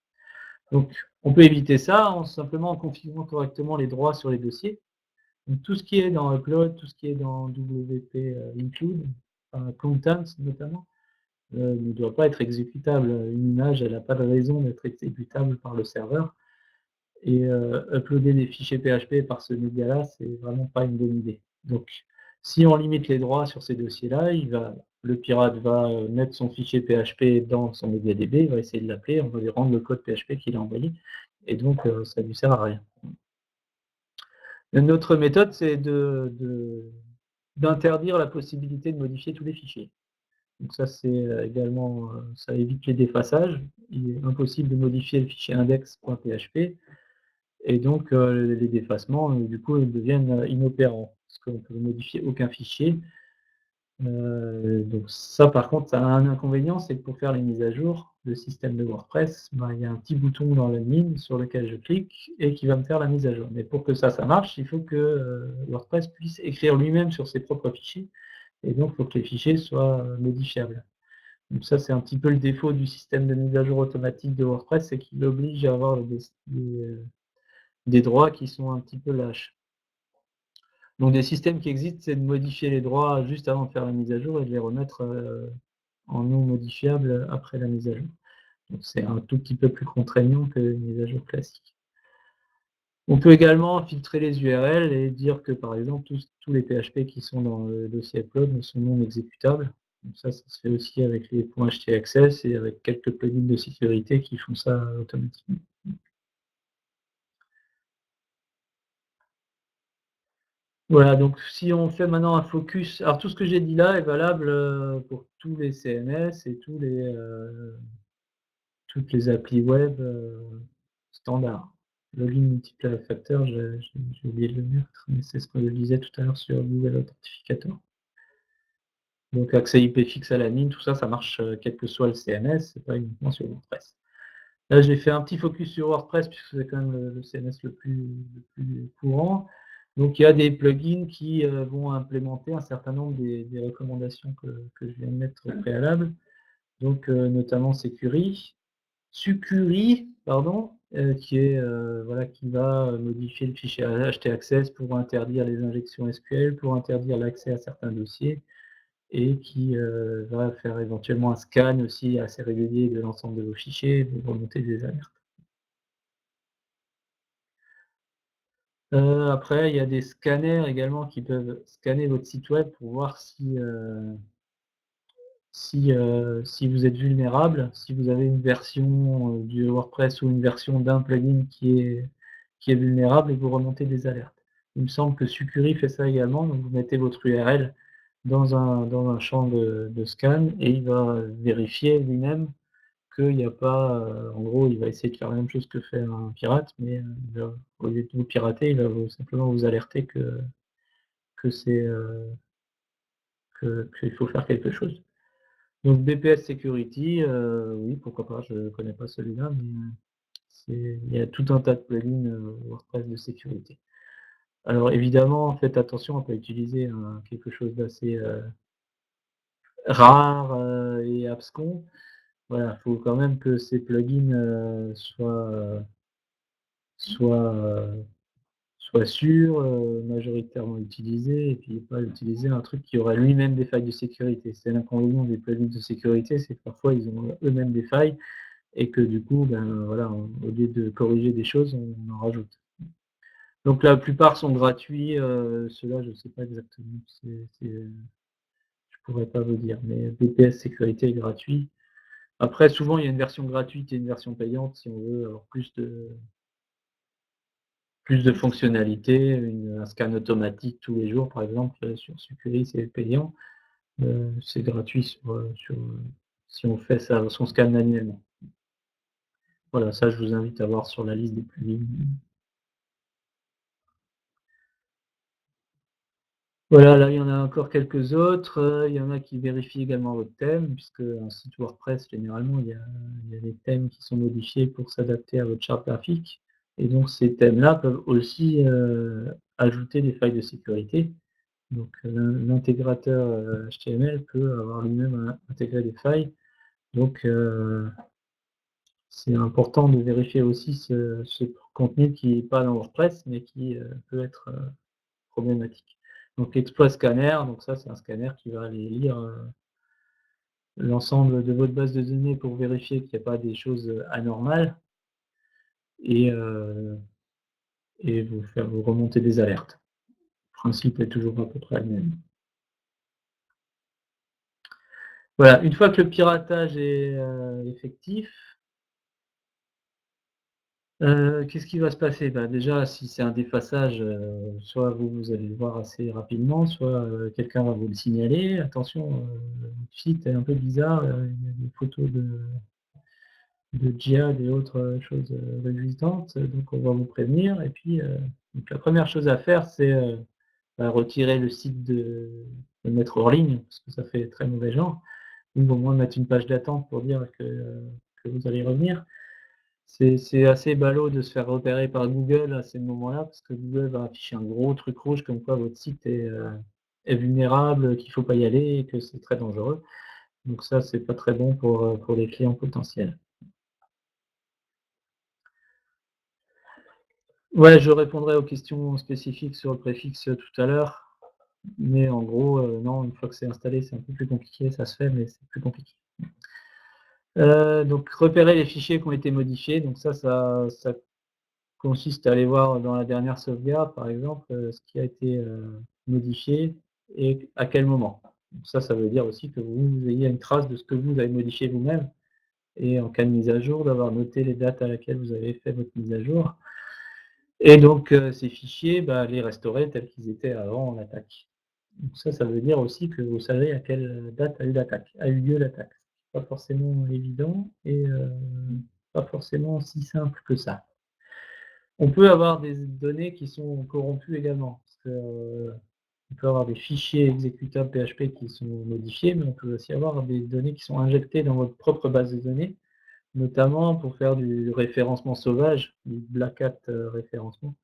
S1: Donc on peut éviter ça en simplement en configurant correctement les droits sur les dossiers. Donc tout ce qui est dans upload, tout ce qui est dans WP include, contents notamment, ne doit pas être exécutable. Une image, elle a pas de raison d'être exécutable par le serveur et uploader des fichiers PHP par ce média-là, c'est vraiment pas une bonne idée. Donc si on limite les droits sur ces dossiers-là, le pirate va, mettre son fichier PHP dans son MediaDB, il va essayer de l'appeler, on va lui rendre le code PHP qu'il a envoyé et donc ça lui sert à rien. Une autre méthode, c'est d'interdire la possibilité de modifier tous les fichiers. Donc ça, c'est également, ça évite les défaçages. Il est impossible de modifier le fichier index.php et donc les défacements, du coup, ils deviennent inopérants parce qu'on ne peut modifier aucun fichier. Donc ça, par contre, ça a un inconvénient, c'est que pour faire les mises à jour, le système de WordPress, ben, il y a un petit bouton dans l'admin sur lequel je clique et qui va me faire la mise à jour. Mais pour que ça marche, il faut que WordPress puisse écrire lui-même sur ses propres fichiers et donc il faut que les fichiers soient modifiables. Donc ça, c'est un petit peu le défaut du système de mise à jour automatique de WordPress, c'est qu'il oblige à avoir des droits qui sont un petit peu lâches. Donc des systèmes qui existent, c'est de modifier les droits juste avant de faire la mise à jour et de les remettre en non modifiables après la mise à jour. Donc c'est un tout petit peu plus contraignant que une mise à jour classique. On peut également filtrer les URL et dire que par exemple tous les PHP qui sont dans le dossier upload sont non exécutables. Donc ça se fait aussi avec les .htaccess et avec quelques plugins de sécurité qui font ça automatiquement. Voilà, donc si on fait maintenant un focus, alors tout ce que j'ai dit là est valable pour tous les CMS et toutes les applis web standards. Login multiple factor, j'ai oublié de le mettre, mais c'est ce que je disais tout à l'heure sur Google Authentificator. Donc accès IP fixe à la mine, tout ça, ça marche quel que soit le CMS, c'est pas uniquement sur WordPress. Là, j'ai fait un petit focus sur WordPress puisque c'est quand même le CMS le plus courant. Donc il y a des plugins qui vont implémenter un certain nombre des recommandations que je viens de mettre au préalable. Donc notamment Sucuri, pardon, qui va modifier le fichier htaccess pour interdire les injections SQL, pour interdire l'accès à certains dossiers et qui va faire éventuellement un scan aussi assez régulier de l'ensemble de vos fichiers pour remonter des alertes. Après, il y a des scanners également qui peuvent scanner votre site web pour voir si vous êtes vulnérable, si vous avez une version du WordPress ou une version d'un plugin qui est vulnérable et vous remontez des alertes. Il me semble que Sucuri fait ça également, donc vous mettez votre URL dans un champ de scan et il va vérifier lui-même qu'il n'y a pas, en gros, il va essayer de faire la même chose que fait un pirate, mais au lieu de vous pirater, il va simplement vous alerter que c'est qu'il faut faire quelque chose. Donc BPS Security, oui, pourquoi pas, je ne connais pas celui-là, mais il y a tout un tas de plugins WordPress de sécurité. Alors évidemment, faites attention à ne pas utiliser quelque chose d'assez rare et abscon. Voilà, il faut quand même que ces plugins soient sûr, majoritairement utilisé et puis pas utiliser un truc qui aurait lui-même des failles de sécurité. C'est l'inconvénient des plugins de sécurité, c'est que parfois ils ont eux-mêmes des failles et que du coup, ben, voilà, au lieu de corriger des choses, on en rajoute. Donc la plupart sont gratuits, ceux-là je ne sais pas exactement, je pourrais pas vous dire, mais VPS sécurité est gratuit. Après souvent il y a une version gratuite et une version payante si on veut avoir plus de fonctionnalités, un scan automatique tous les jours, par exemple, sur Sucuri, c'est payant. C'est gratuit si on fait son scan manuellement. Voilà, ça, je vous invite à voir sur la liste des plugins. Voilà, là, il y en a encore quelques autres. Il y en a qui vérifient également votre thème, puisque un site WordPress, généralement, il y a des thèmes qui sont modifiés pour s'adapter à votre charte graphique. Et donc, ces thèmes-là peuvent aussi ajouter des failles de sécurité. Donc l'intégrateur HTML peut avoir lui-même intégré des failles. Donc c'est important de vérifier aussi ce contenu qui est pas dans WordPress, mais qui, peut être, problématique. Donc exploit scanner, donc ça, c'est un scanner qui va aller lire, l'ensemble de votre base de données pour vérifier qu'il y a pas des choses, anormales et heu et vous remonter des alertes. Le principe est toujours à peu près le même. Voilà, une fois que le piratage est, effectif, qu'est-ce qui va se passer? Bah, déjà, si c'est un défaçage, soit vous allez le voir assez rapidement, soit, quelqu'un va vous le signaler: «Attention, votre site est un peu bizarre, il y a des photos de djihad et autres, choses, réjouissantes», donc on va vous prévenir et puis, donc la première chose à faire, c'est, bah, retirer le site le mettre hors ligne, parce que ça fait très mauvais genre, ou au moins mettre une page d'attente pour dire que vous allez revenir. C'est assez ballot de se faire repérer par Google à ces moments-là, parce que Google va afficher un gros truc rouge comme quoi votre site est vulnérable, qu'il faut pas y aller et que c'est très dangereux. Donc ça, c'est pas très bon pour les clients potentiels. Ouais, je répondrai aux questions spécifiques sur le préfixe, tout à l'heure, mais en gros, non, une fois que c'est installé, c'est un peu plus compliqué, ça se fait, mais c'est plus compliqué. Donc repérer les fichiers qui ont été modifiés, donc ça consiste à aller voir dans la dernière sauvegarde, par exemple, ce qui a été, modifié et à quel moment. Donc ça veut dire aussi que vous ayez une trace de ce que vous avez modifié vous-même et en cas de mise à jour, d'avoir noté les dates à laquelle vous avez fait votre mise à jour et donc ces fichiers, bah, les restaurer tels qu'ils étaient avant l'attaque. Donc ça veut dire aussi que vous savez à quelle date a eu lieu l'attaque. Pas forcément évident et pas forcément si simple que ça. On peut avoir des données qui sont corrompues également, parce que, on peut avoir des fichiers exécutables PHP qui sont modifiés, mais on peut aussi avoir des données qui sont injectées dans votre propre base de données, notamment pour faire du référencement sauvage, du black hat, référencement.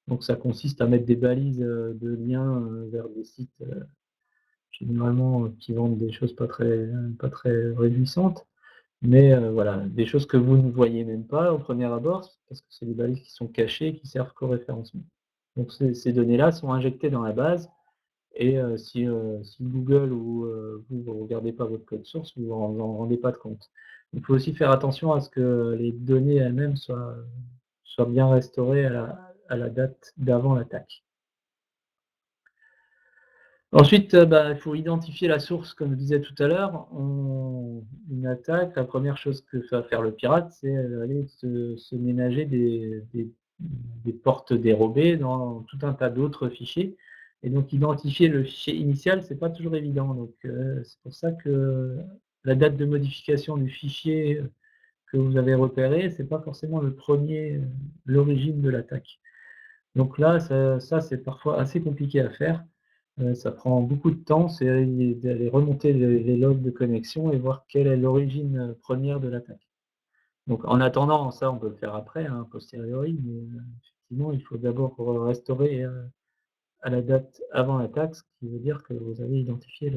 S1: Donc ça consiste à mettre des balises, de liens, vers des sites, généralement, qui vendent des choses pas très réjouissantes. Mais voilà, des choses que vous ne voyez même pas au premier abord, parce que c'est des balises qui sont cachées, qui servent qu'au référencement. Donc ces données-là sont injectées dans la base et si Google ou vous regardez pas votre code source, vous en rendez pas de compte. Il faut aussi faire attention à ce que les données elles-mêmes soient bien restaurées à la date d'avant l'attaque. Ensuite, bah, il faut identifier la source comme je disais tout à l'heure. Une attaque, la première chose que va faire le pirate, c'est, aller se ménager des portes dérobées dans tout un tas d'autres fichiers et donc identifier le fichier initial, c'est pas toujours évident. Donc, c'est pour ça que la date de modification du fichier, que vous avez repéré, c'est pas forcément le premier, l'origine de l'attaque. Donc là, ça c'est parfois assez compliqué à faire. Ça prend beaucoup de temps, c'est d'aller remonter les logs de connexion et voir quelle est l'origine, première de l'attaque. Donc en attendant, ça on peut le faire après, hein, a posteriori, mais effectivement, il faut d'abord restaurer, à la date avant l'attaque, ce qui veut dire que vous avez identifié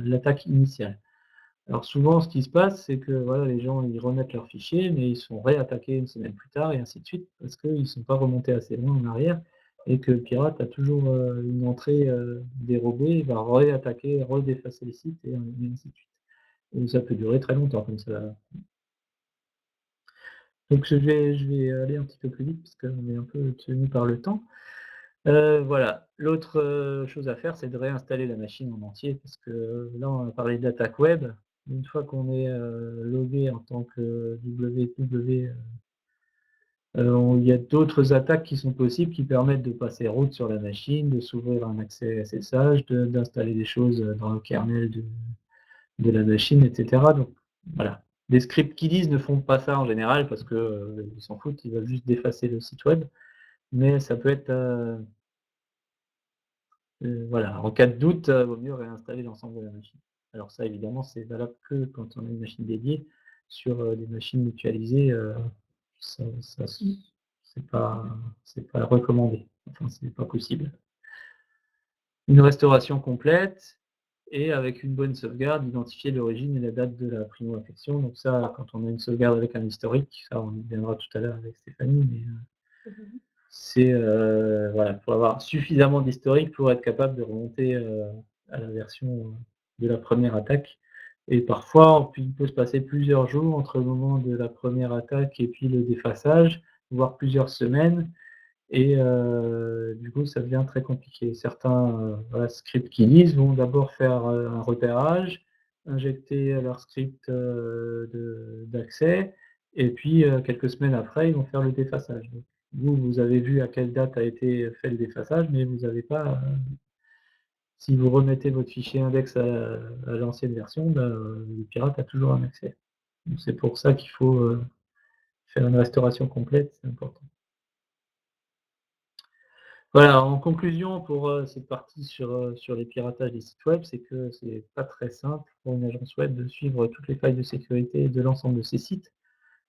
S1: l'attaque initiale. Alors souvent, ce qui se passe, c'est que voilà, les gens ils remettent leurs fichiers, mais ils sont réattaqués une semaine plus tard et ainsi de suite, parce qu'ils ne sont pas remontés assez loin en arrière et que le pirate a toujours, une entrée, dérobée, il va réattaquer, redéfacer le site et ainsi de suite. Et ça peut durer très longtemps comme ça. Donc je vais aller un petit peu plus vite parce qu'on est un peu tenu par le temps. Voilà. L'autre, chose à faire, c'est de réinstaller la machine en entier parce que là, on a parlé d'attaque web. Une fois qu'on est, logué en tant que WW, il y a d'autres attaques qui sont possibles qui permettent de passer route sur la machine, de s'ouvrir un accès SSH, d'installer des choses, dans le kernel de la machine et cetera. Donc voilà. Les scripts Kiddies ne font pas ça en général parce que, ils s'en foutent, ils veulent juste défacer le site web. Mais ça peut être, voilà, en cas de doute, vaut mieux réinstaller l'ensemble de la machine. Alors ça évidemment, c'est valable que quand on a une machine dédiée. Sur, des machines mutualisées, ça c'est pas recommandé. Enfin, c'est pas possible. Une restauration complète et avec une bonne sauvegarde, identifier l'origine et la date de la primo-infection. Donc ça, quand on a une sauvegarde avec un historique, ça on y viendra tout à l'heure avec Stéphanie, mais c'est voilà, faut avoir suffisamment d'historique pour être capable de remonter à la version de la première attaque. Et parfois, il peut se passer plusieurs jours entre le moment de la première attaque et puis le défaçage, voire plusieurs semaines. Et du coup, ça devient très compliqué. Certains voilà, scripts qui lisent vont d'abord faire un repérage, injecter leur script d'accès, et puis quelques semaines après, ils vont faire le défaçage. Donc, vous avez vu à quelle date a été fait le défaçage, mais vous n'avez pas. Si vous remettez votre fichier index à l'ancienne version, ben, le pirate a toujours un accès. Donc c'est pour ça qu'il faut faire une restauration complète, c'est important. Voilà, en conclusion pour cette partie sur les piratages des sites web, c'est que c'est pas très simple pour une agence web de suivre toutes les failles de sécurité de l'ensemble de ses sites.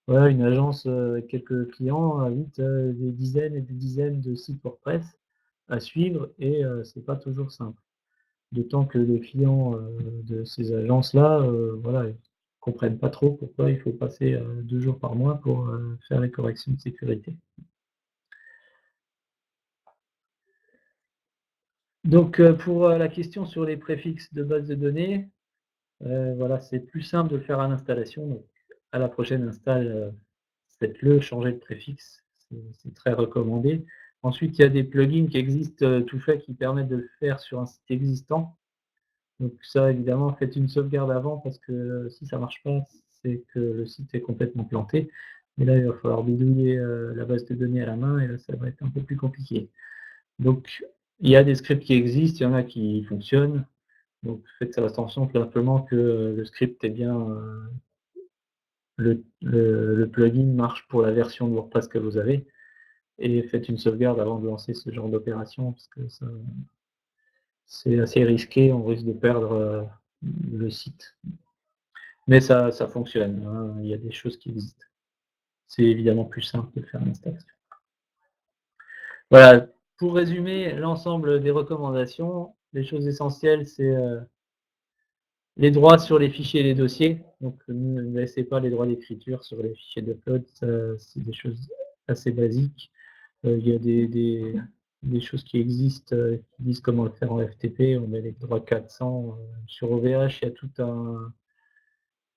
S1: Voilà, une agence avec quelques clients a vite des dizaines et des dizaines de sites WordPress à suivre et c'est pas toujours simple. D'autant que les clients de ces agences-là, voilà, ils comprennent pas trop pourquoi il faut passer 2 jours par mois pour faire les corrections de sécurité. Donc pour la question sur les préfixes de base de données, voilà, c'est plus simple de le faire à l'installation. Donc à la prochaine install, faites-le, changez le préfixe, c'est très recommandé. Ensuite, il y a des plugins qui existent tout faits qui permettent de le faire sur un site existant. Donc ça, évidemment, faites une sauvegarde avant parce que si ça marche pas, c'est que le site est complètement planté. Mais là, il va falloir bidouiller la base de données à la main et là, ça va être un peu plus compliqué. Donc, il y a des scripts qui existent, il y en a qui fonctionnent. Donc faites attention tout simplement que le script est bien, le plugin marche pour la version de WordPress que vous avez et faites une sauvegarde avant de lancer ce genre d'opération parce que ça, c'est assez risqué, on risque de perdre le site. Mais ça fonctionne, hein, il y a des choses qui existent. C'est évidemment plus simple de faire l'installation. Voilà, pour résumer l'ensemble des recommandations, les choses essentielles, c'est les droits sur les fichiers et les dossiers. Donc ne laissez pas les droits d'écriture sur les fichiers d'upload, c'est des choses assez basiques. Il y a des choses qui existent, qui disent comment le faire en FTP, on met les droits 400. Sur OVH, il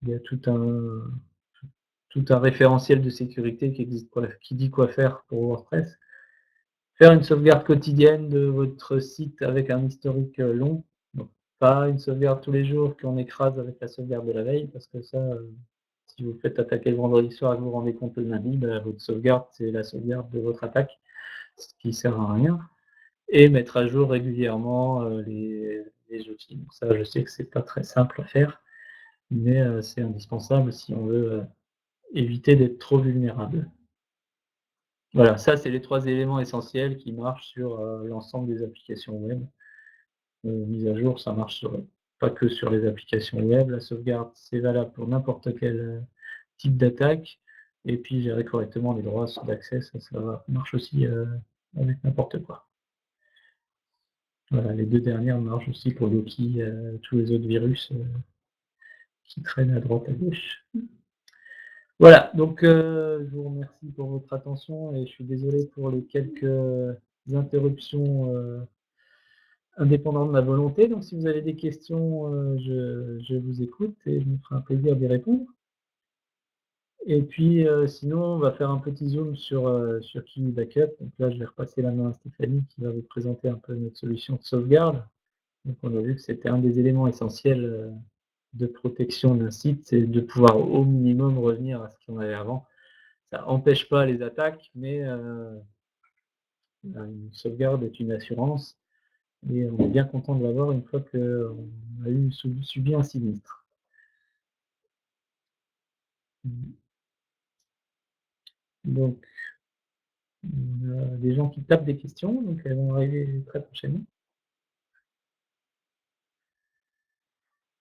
S1: y a tout un référentiel de sécurité qui existe qui dit quoi faire pour WordPress. Faire une sauvegarde quotidienne de votre site avec un historique long. Donc, pas une sauvegarde tous les jours qu'on écrase avec la sauvegarde de la veille, parce que ça, si vous faites attaquer le vendredi soir et que vous vous rendez compte le lundi, ben, votre sauvegarde, c'est la sauvegarde de votre attaque, ce qui sert à rien. Et mettre à jour régulièrement les outils. Donc ça, je sais que c'est pas très simple à faire, mais c'est indispensable si on veut éviter d'être trop vulnérable. Voilà, ça c'est les 3 éléments essentiels qui marchent sur l'ensemble des applications web. Mise à jour, ça marche pas que sur les applications web. La sauvegarde, c'est valable pour n'importe quel type d'attaque. Et puis gérer correctement les droits d'accès, ça marche aussi avec n'importe quoi. Voilà, les 2 dernières marchent aussi pour Loki, tous les autres virus qui traînent à droite, à gauche. Voilà, donc je vous remercie pour votre attention et je suis désolé pour les quelques interruptions indépendantes de ma volonté. Donc si vous avez des questions, je vous écoute et je me ferai un plaisir d'y répondre. Et puis sinon, on va faire un petit zoom sur Kiwi Backup. Donc là, je vais repasser la main à Stéphanie qui va vous présenter un peu notre solution de sauvegarde. Donc on a vu que c'était un des éléments essentiels de protection d'un site, c'est de pouvoir au minimum revenir à ce qu'on avait avant. Ça empêche pas les attaques, mais une sauvegarde est une assurance et on est bien content de l'avoir une fois qu'on a subi un sinistre. Donc, on a des gens qui tapent des questions, donc elles vont arriver très prochainement.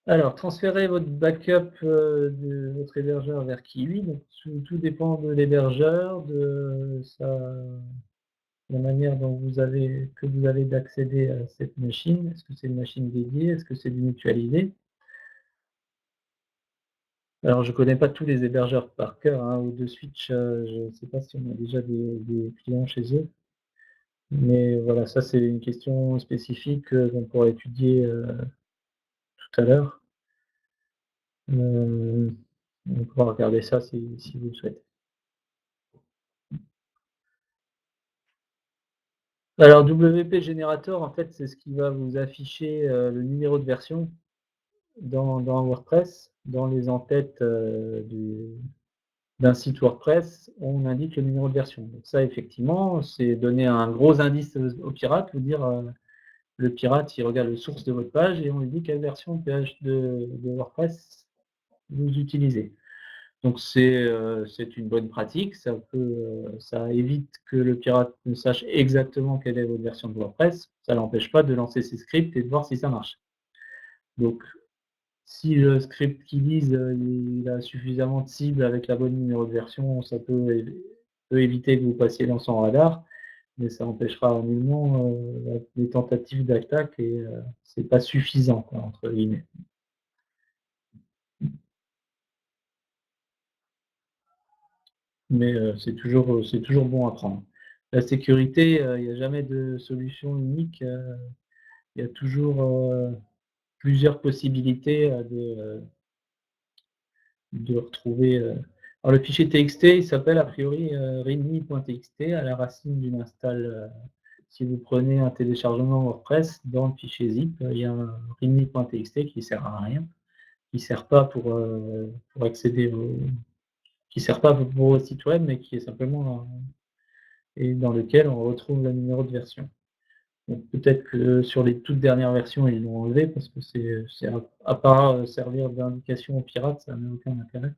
S1: Alors, transférer votre backup de votre hébergeur vers Kiwi, donc tout dépend de l'hébergeur, de sa la manière dont vous avez d'accéder à cette machine. Est-ce que c'est une machine dédiée? Est-ce que c'est du mutualisé? Alors je connais pas tous les hébergeurs par cœur, hein, ou de Switch, je ne sais pas si on a déjà des clients chez eux. Mais voilà, ça c'est une question spécifique, qu'on pourra étudier, tout à l'heure. Heu, on pourra regarder ça si vous le souhaitez. Alors WP Generator, en fait, c'est ce qui va vous afficher, le numéro de version dans WordPress. Dans les en-têtes, d'un site WordPress, on indique le numéro de version. Donc ça, effectivement, c'est donner un gros indice au pirate, vous dire, le pirate, il regarde le source de votre page et on lui dit quelle version de PH de WordPress vous utilisez. Donc c'est une bonne pratique, ça évite que le pirate ne sache exactement quelle est votre version de WordPress. Ça l'empêche pas de lancer ses scripts et de voir si ça marche. Donc si le script qu'il lise, il a suffisamment de cibles avec la bonne numéro de version, ça peut éviter que vous passiez dans son radar, mais ça empêchera nullement, les tentatives d'attaque et c'est pas «suffisant» quoi, entre guillemets. Mais c'est toujours bon à prendre. La sécurité, il y a jamais de solution unique, il y a toujours, plusieurs possibilités, de retrouver, alors le fichier TXT, il s'appelle a priori, readme.txt à la racine d'une install, si vous prenez un téléchargement WordPress, dans le fichier zip, il y a un readme.txt qui sert à rien, qui sert pas pour accéder au qui sert pas pour vos sites web, mais qui est simplement et dans lequel on retrouve le numéro de version. Donc peut-être que sur les toutes dernières versions, ils l'ont enlevé parce que c'est à part, servir d'indication aux pirates, ça n'a aucun intérêt.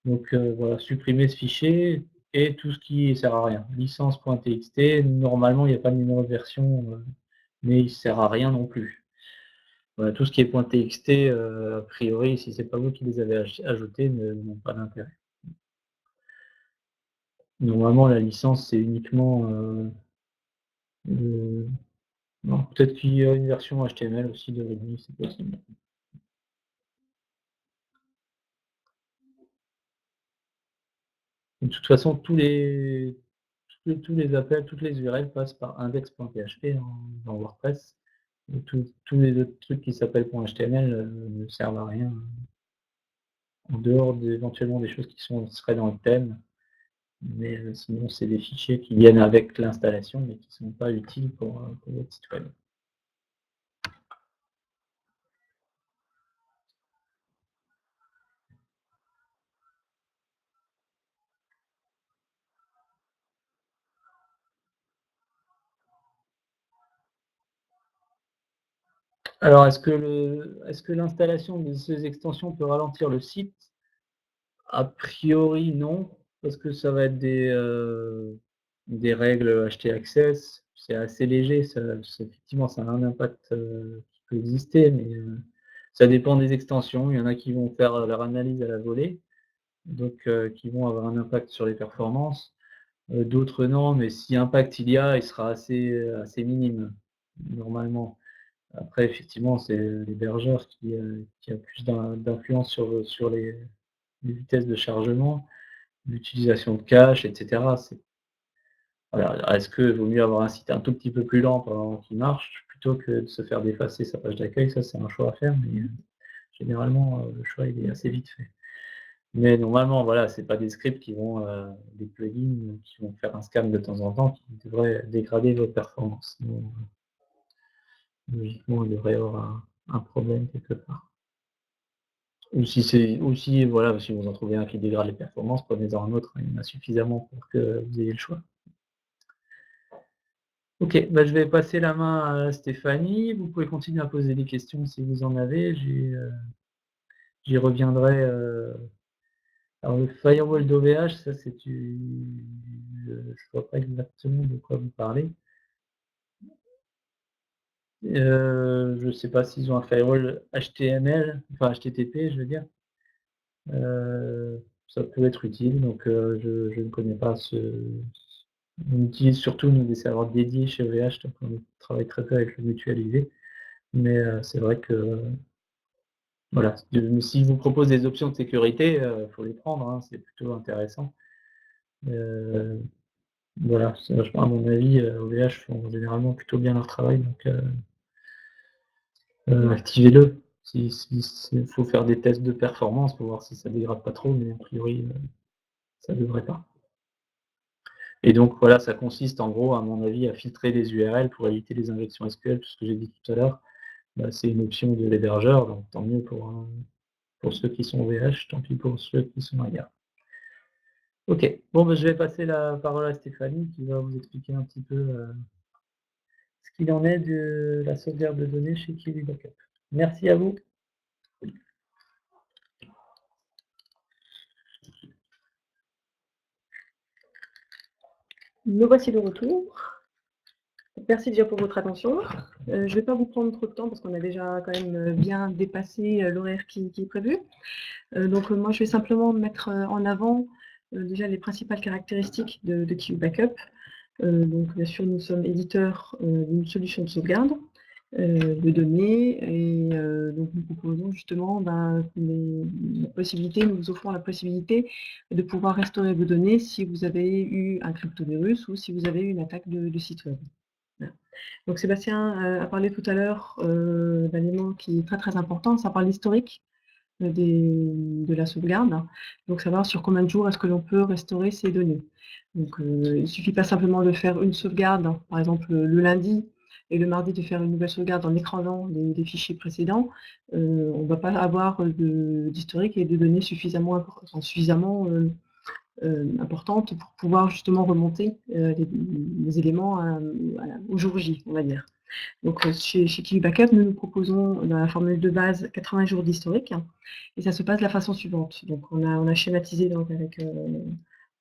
S1: Donc voilà, supprimer ce fichier et tout ce qui sert à rien. Licence.txt, normalement, il n'y a pas de numéro de version, mais il sert à rien non plus. Voilà, tout ce qui est .txt, a priori, si c'est pas vous qui les avez ajoutés, n'ont pas d'intérêt. Normalement, la licence, c'est uniquement, le non, peut-être qu'il y a une version HTML aussi de Redmi, c'est possible. De toute façon, tous les appels, toutes les URL passent par index.php dans WordPress. Et tous les autres trucs qui s'appellent .html, ne servent à rien, en dehors d'éventuellement des choses seraient dans le thème, mais sinon c'est des fichiers qui viennent avec l'installation, mais qui ne sont pas utiles pour votre site web. Alors est-ce que l'installation de ces extensions peut ralentir le site? A priori non, parce que ça va être des règles htaccess, c'est assez léger, effectivement ça a un impact, qui peut exister, mais ça dépend des extensions. Il y en a qui vont faire, leur analyse à la volée, donc qui vont avoir un impact sur les performances, d'autres non, mais si impact il y a, il sera assez minime, normalement. Après effectivement, c'est l'hébergeur qui a plus d'influence sur les vitesses de chargement, l'utilisation de cache et cetera. Voilà, est-ce que vaut mieux avoir un site un tout petit peu plus lent pendant qu'il marche, plutôt que de se faire défacer sa page d'accueil? Ça, c'est un choix à faire, mais généralement, le choix, il est assez vite fait. Mais normalement, voilà, c'est pas des scripts des plugins qui vont faire un scan de temps en temps, qui devraient dégrader vos performances. Donc, logiquement, il devrait y avoir un problème quelque part. Ou si voilà, si vous en trouvez un qui dégrade les performances, prenez-en un autre, il y en a suffisamment pour que vous ayez le choix. OK, bah, je vais passer la main à Stéphanie. Vous pouvez continuer à poser des questions si vous en avez. J'y reviendrai, alors le firewall d'OVH, ça c'est du je vois pas exactement de quoi vous parlez. Je sais pas s'ils ont un firewall HTML, enfin HTTP je veux dire. Ça peut être utile, donc je ne connais pas On utilise surtout, nous, des serveurs dédiés chez OVH, donc on travaille très peu avec le mutualisé. Mais c'est vrai que, voilà, s'ils vous proposent des options de sécurité, faut les prendre, hein, c'est plutôt intéressant. Heu, voilà, à mon avis, OVH font généralement plutôt bien leur travail, donc activez-le. Si faut faire des tests de performance pour voir si ça dégrade pas trop, mais a priori, ça devrait pas. Et donc voilà, ça consiste en gros, à mon avis, à filtrer les URL pour éviter les injections SQL, tout ce que j'ai dit tout à l'heure. Bah, c'est une option de l'hébergeur, donc tant mieux pour ceux qui sont OVH, tant pis pour ceux qui sont ailleurs. OK. Bon, bah, je vais passer la parole à Stéphanie qui va vous expliquer un petit peu, ce qu'il en est de la sauvegarde de données chez Kiwi Backup. Merci à vous.
S2: Nous voici de retour. Merci déjà pour votre attention. Je ne vais pas vous prendre trop de temps parce qu'on a déjà quand même bien dépassé l'horaire qui est prévu. Donc moi, je vais simplement mettre en avant déjà les principales caractéristiques de Kiwi Backup. Donc bien sûr, nous sommes éditeurs d'une solution de sauvegarde de données et donc nous proposons justement la possibilité, nous vous offrons la possibilité de pouvoir restaurer vos données si vous avez eu un cryptovirus ou si vous avez eu une attaque de site web. Voilà. Donc Sébastien a parlé tout à l'heure d'un élément qui est très très important, ça parle d'historique de la sauvegarde, donc savoir sur combien de jours est-ce que l'on peut restaurer ces données. Donc il ne suffit pas simplement de faire une sauvegarde, par exemple le lundi, et le mardi de faire une nouvelle sauvegarde en écrasant les fichiers précédents. On ne va pas avoir d'historique et de données suffisamment importantes pour pouvoir justement remonter les éléments au jour J, on va dire. Donc chez Kiwi Backup, nous proposons dans la formule de base 80 jours d'historique, et ça se passe de la façon suivante. Donc on a schématisé donc avec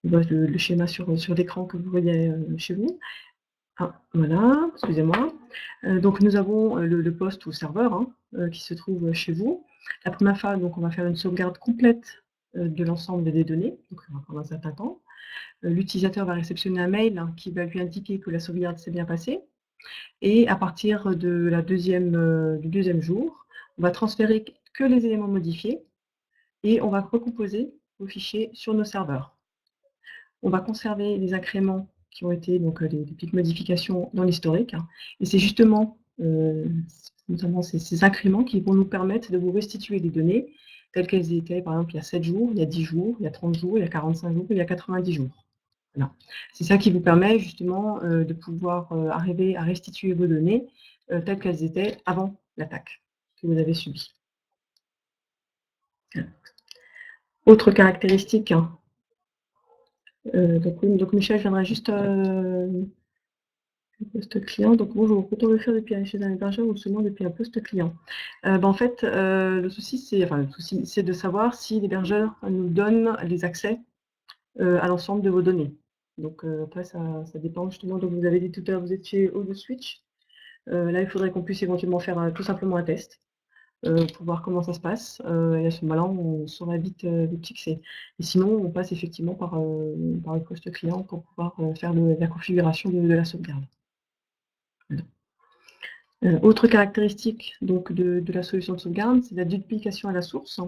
S2: le schéma sur l'écran que vous voyez chez vous. Ah, voilà, excusez-moi. Donc nous avons le poste ou serveur qui se trouve chez vous. La première phase, donc on va faire une sauvegarde complète de l'ensemble des données, donc ça va prendre un certain temps. L'utilisateur va réceptionner un mail qui va lui indiquer que la sauvegarde s'est bien passée. Et à partir de du deuxième jour, on va transférer que les éléments modifiés et on va recomposer vos fichiers sur nos serveurs. On va conserver les incréments qui ont été donc les petites modifications dans l'historique, et c'est justement notamment ces incréments qui vont nous permettre de vous restituer des données telles qu'elles étaient, par exemple, il y a 7 jours, il y a 10 jours, il y a 30 jours, il y a 45 jours, il y a 90 jours. Voilà. C'est ça qui vous permet justement de pouvoir arriver à restituer vos données telles qu'elles étaient avant l'attaque que vous avez subie. Autre caractéristique, donc Michel, je viendrai juste poste client. Donc bonjour, peut-on le faire depuis chez un hébergeur ou seulement depuis un poste client? En fait, le souci, c'est de savoir si l'hébergeur nous donne les accès à l'ensemble de vos données. Donc après, ça dépend justement. Donc vous avez dit tout à l'heure, vous êtes chez AutoSwitch. Là, il faudrait qu'on puisse éventuellement faire tout simplement un test pour voir comment ça se passe. Et à ce moment-là, on saura vite fixer. Et sinon, on passe effectivement par le poste client pour pouvoir faire la configuration de la sauvegarde. Voilà. Autre caractéristique donc de la solution de sauvegarde, c'est la duplication à la source.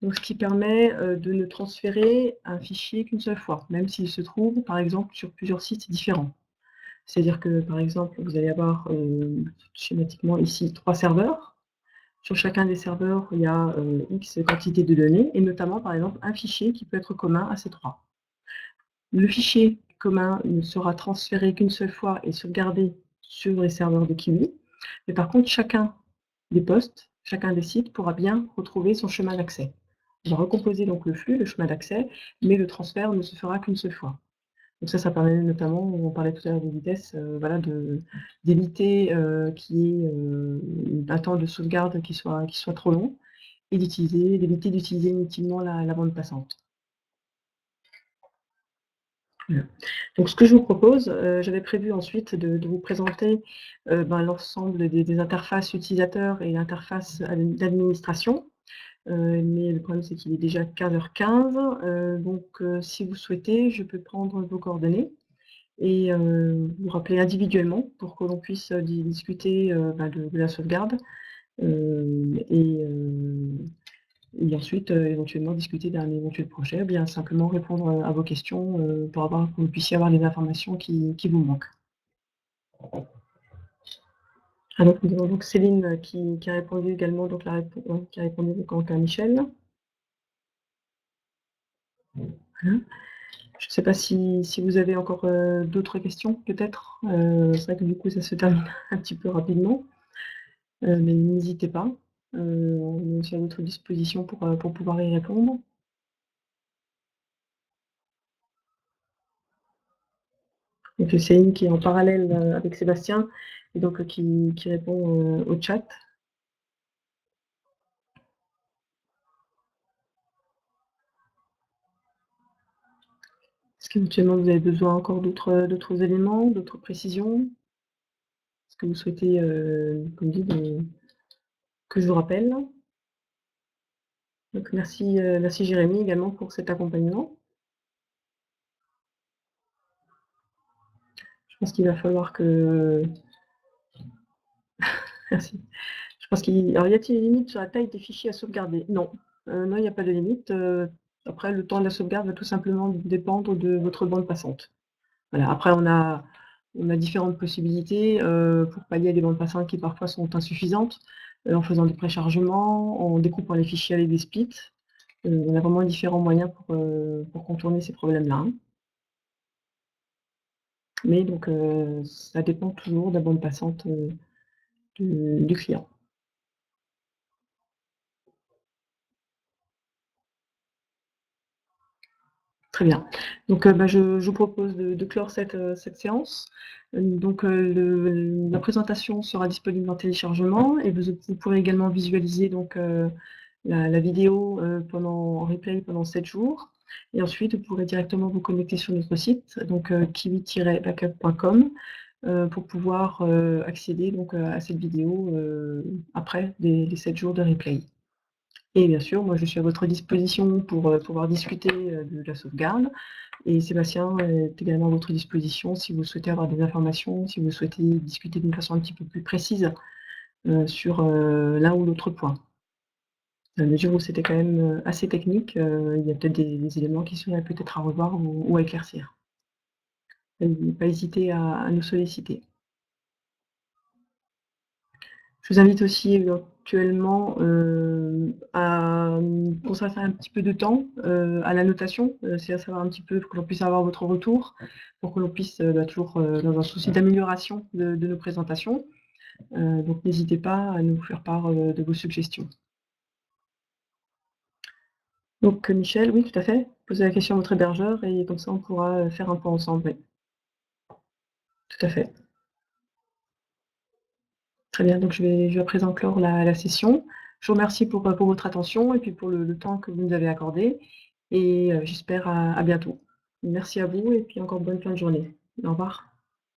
S2: Donc, ce qui permet de ne transférer un fichier qu'une seule fois, même s'il se trouve, par exemple, sur plusieurs sites différents. C'est-à-dire que, par exemple, vous allez avoir schématiquement ici 3 serveurs. Sur chacun des serveurs, il y a X quantité de données, et notamment, par exemple, un fichier qui peut être commun à ces 3. Le fichier commun ne sera transféré qu'une seule fois et sauvegardé sur les serveurs de Kiwi. Mais par contre, chacun des postes, chacun des sites pourra bien retrouver son chemin d'accès. On va recomposer donc le flux, le chemin d'accès, mais le transfert ne se fera qu'une seule fois. Donc ça permet notamment, on parlait tout à l'heure de vitesse, voilà, d'éviter qu'il y ait un temps de sauvegarde qui soit trop long, et d'éviter d'utiliser inutilement la bande passante. Voilà. Donc ce que je vous propose, j'avais prévu ensuite de vous présenter l'ensemble des interfaces utilisateurs et interfaces d'administration. Mais le problème, c'est qu'il est déjà 15h15. Donc si vous souhaitez, je peux prendre vos coordonnées et vous rappeler individuellement pour que l'on puisse discuter de la sauvegarde et ensuite éventuellement discuter d'un éventuel projet, ou bien simplement répondre à vos questions pour que vous puissiez avoir les informations qui vous manquent. Alors, nous avons donc Céline qui a répondu également, donc qui a répondu donc à Michel. Voilà. Je ne sais pas si vous avez encore d'autres questions, peut-être. C'est vrai que du coup, ça se termine un petit peu rapidement, mais n'hésitez pas. On est aussi à votre disposition pour pouvoir y répondre. Donc Céline qui est en parallèle avec Sébastien et donc qui répond au chat. Est-ce qu'éventuellement vous avez besoin encore d'autres éléments, d'autres précisions? Est-ce que vous souhaitez, comme dit, que je vous rappelle? Donc merci Jérémy également pour cet accompagnement. Je pense qu'il va falloir que... Merci. Je pense alors, y a-t-il une limite sur la taille des fichiers à sauvegarder? Non. Non, il n'y a pas de limite. Après, le temps de la sauvegarde va tout simplement dépendre de votre bande passante. Voilà. Après, on a différentes possibilités pour pallier à des bandes passantes qui parfois sont insuffisantes, en faisant des préchargements, en découpant les fichiers avec des splits. On a vraiment différents moyens pour contourner ces problèmes-là, hein. Mais donc, ça dépend toujours de la bande passante du client. Très bien. Donc, je vous propose de clore cette séance. Donc, la présentation sera disponible en téléchargement et vous pourrez également visualiser donc, la vidéo en replay pendant 7 jours. Et ensuite, vous pourrez directement vous connecter sur notre site, donc kiwi-backup.com, pour pouvoir accéder donc, à cette vidéo après les 7 jours de replay. Et bien sûr, moi je suis à votre disposition pour pouvoir discuter de la sauvegarde. Et Sébastien est également à votre disposition si vous souhaitez avoir des informations, si vous souhaitez discuter d'une façon un petit peu plus précise sur l'un ou l'autre point. À mesure où c'était quand même assez technique, il y a peut-être des éléments qui seraient peut-être à revoir ou à éclaircir. Pas hésiter à nous solliciter. Je vous invite aussi éventuellement à consacrer un petit peu de temps à la notation, c'est à savoir un petit peu pour que l'on puisse avoir votre retour, pour que l'on puisse toujours, dans un souci d'amélioration de nos présentations. Donc n'hésitez pas à nous faire part de vos suggestions. Donc Michel, oui, tout à fait. Posez la question à votre hébergeur et comme ça on pourra faire un point ensemble. Oui. Tout à fait. Très bien, donc je vais à présent clore la session. Je vous remercie pour votre attention et puis pour le temps que vous nous avez accordé et j'espère à bientôt. Merci à vous et puis encore bonne fin de journée. Au revoir.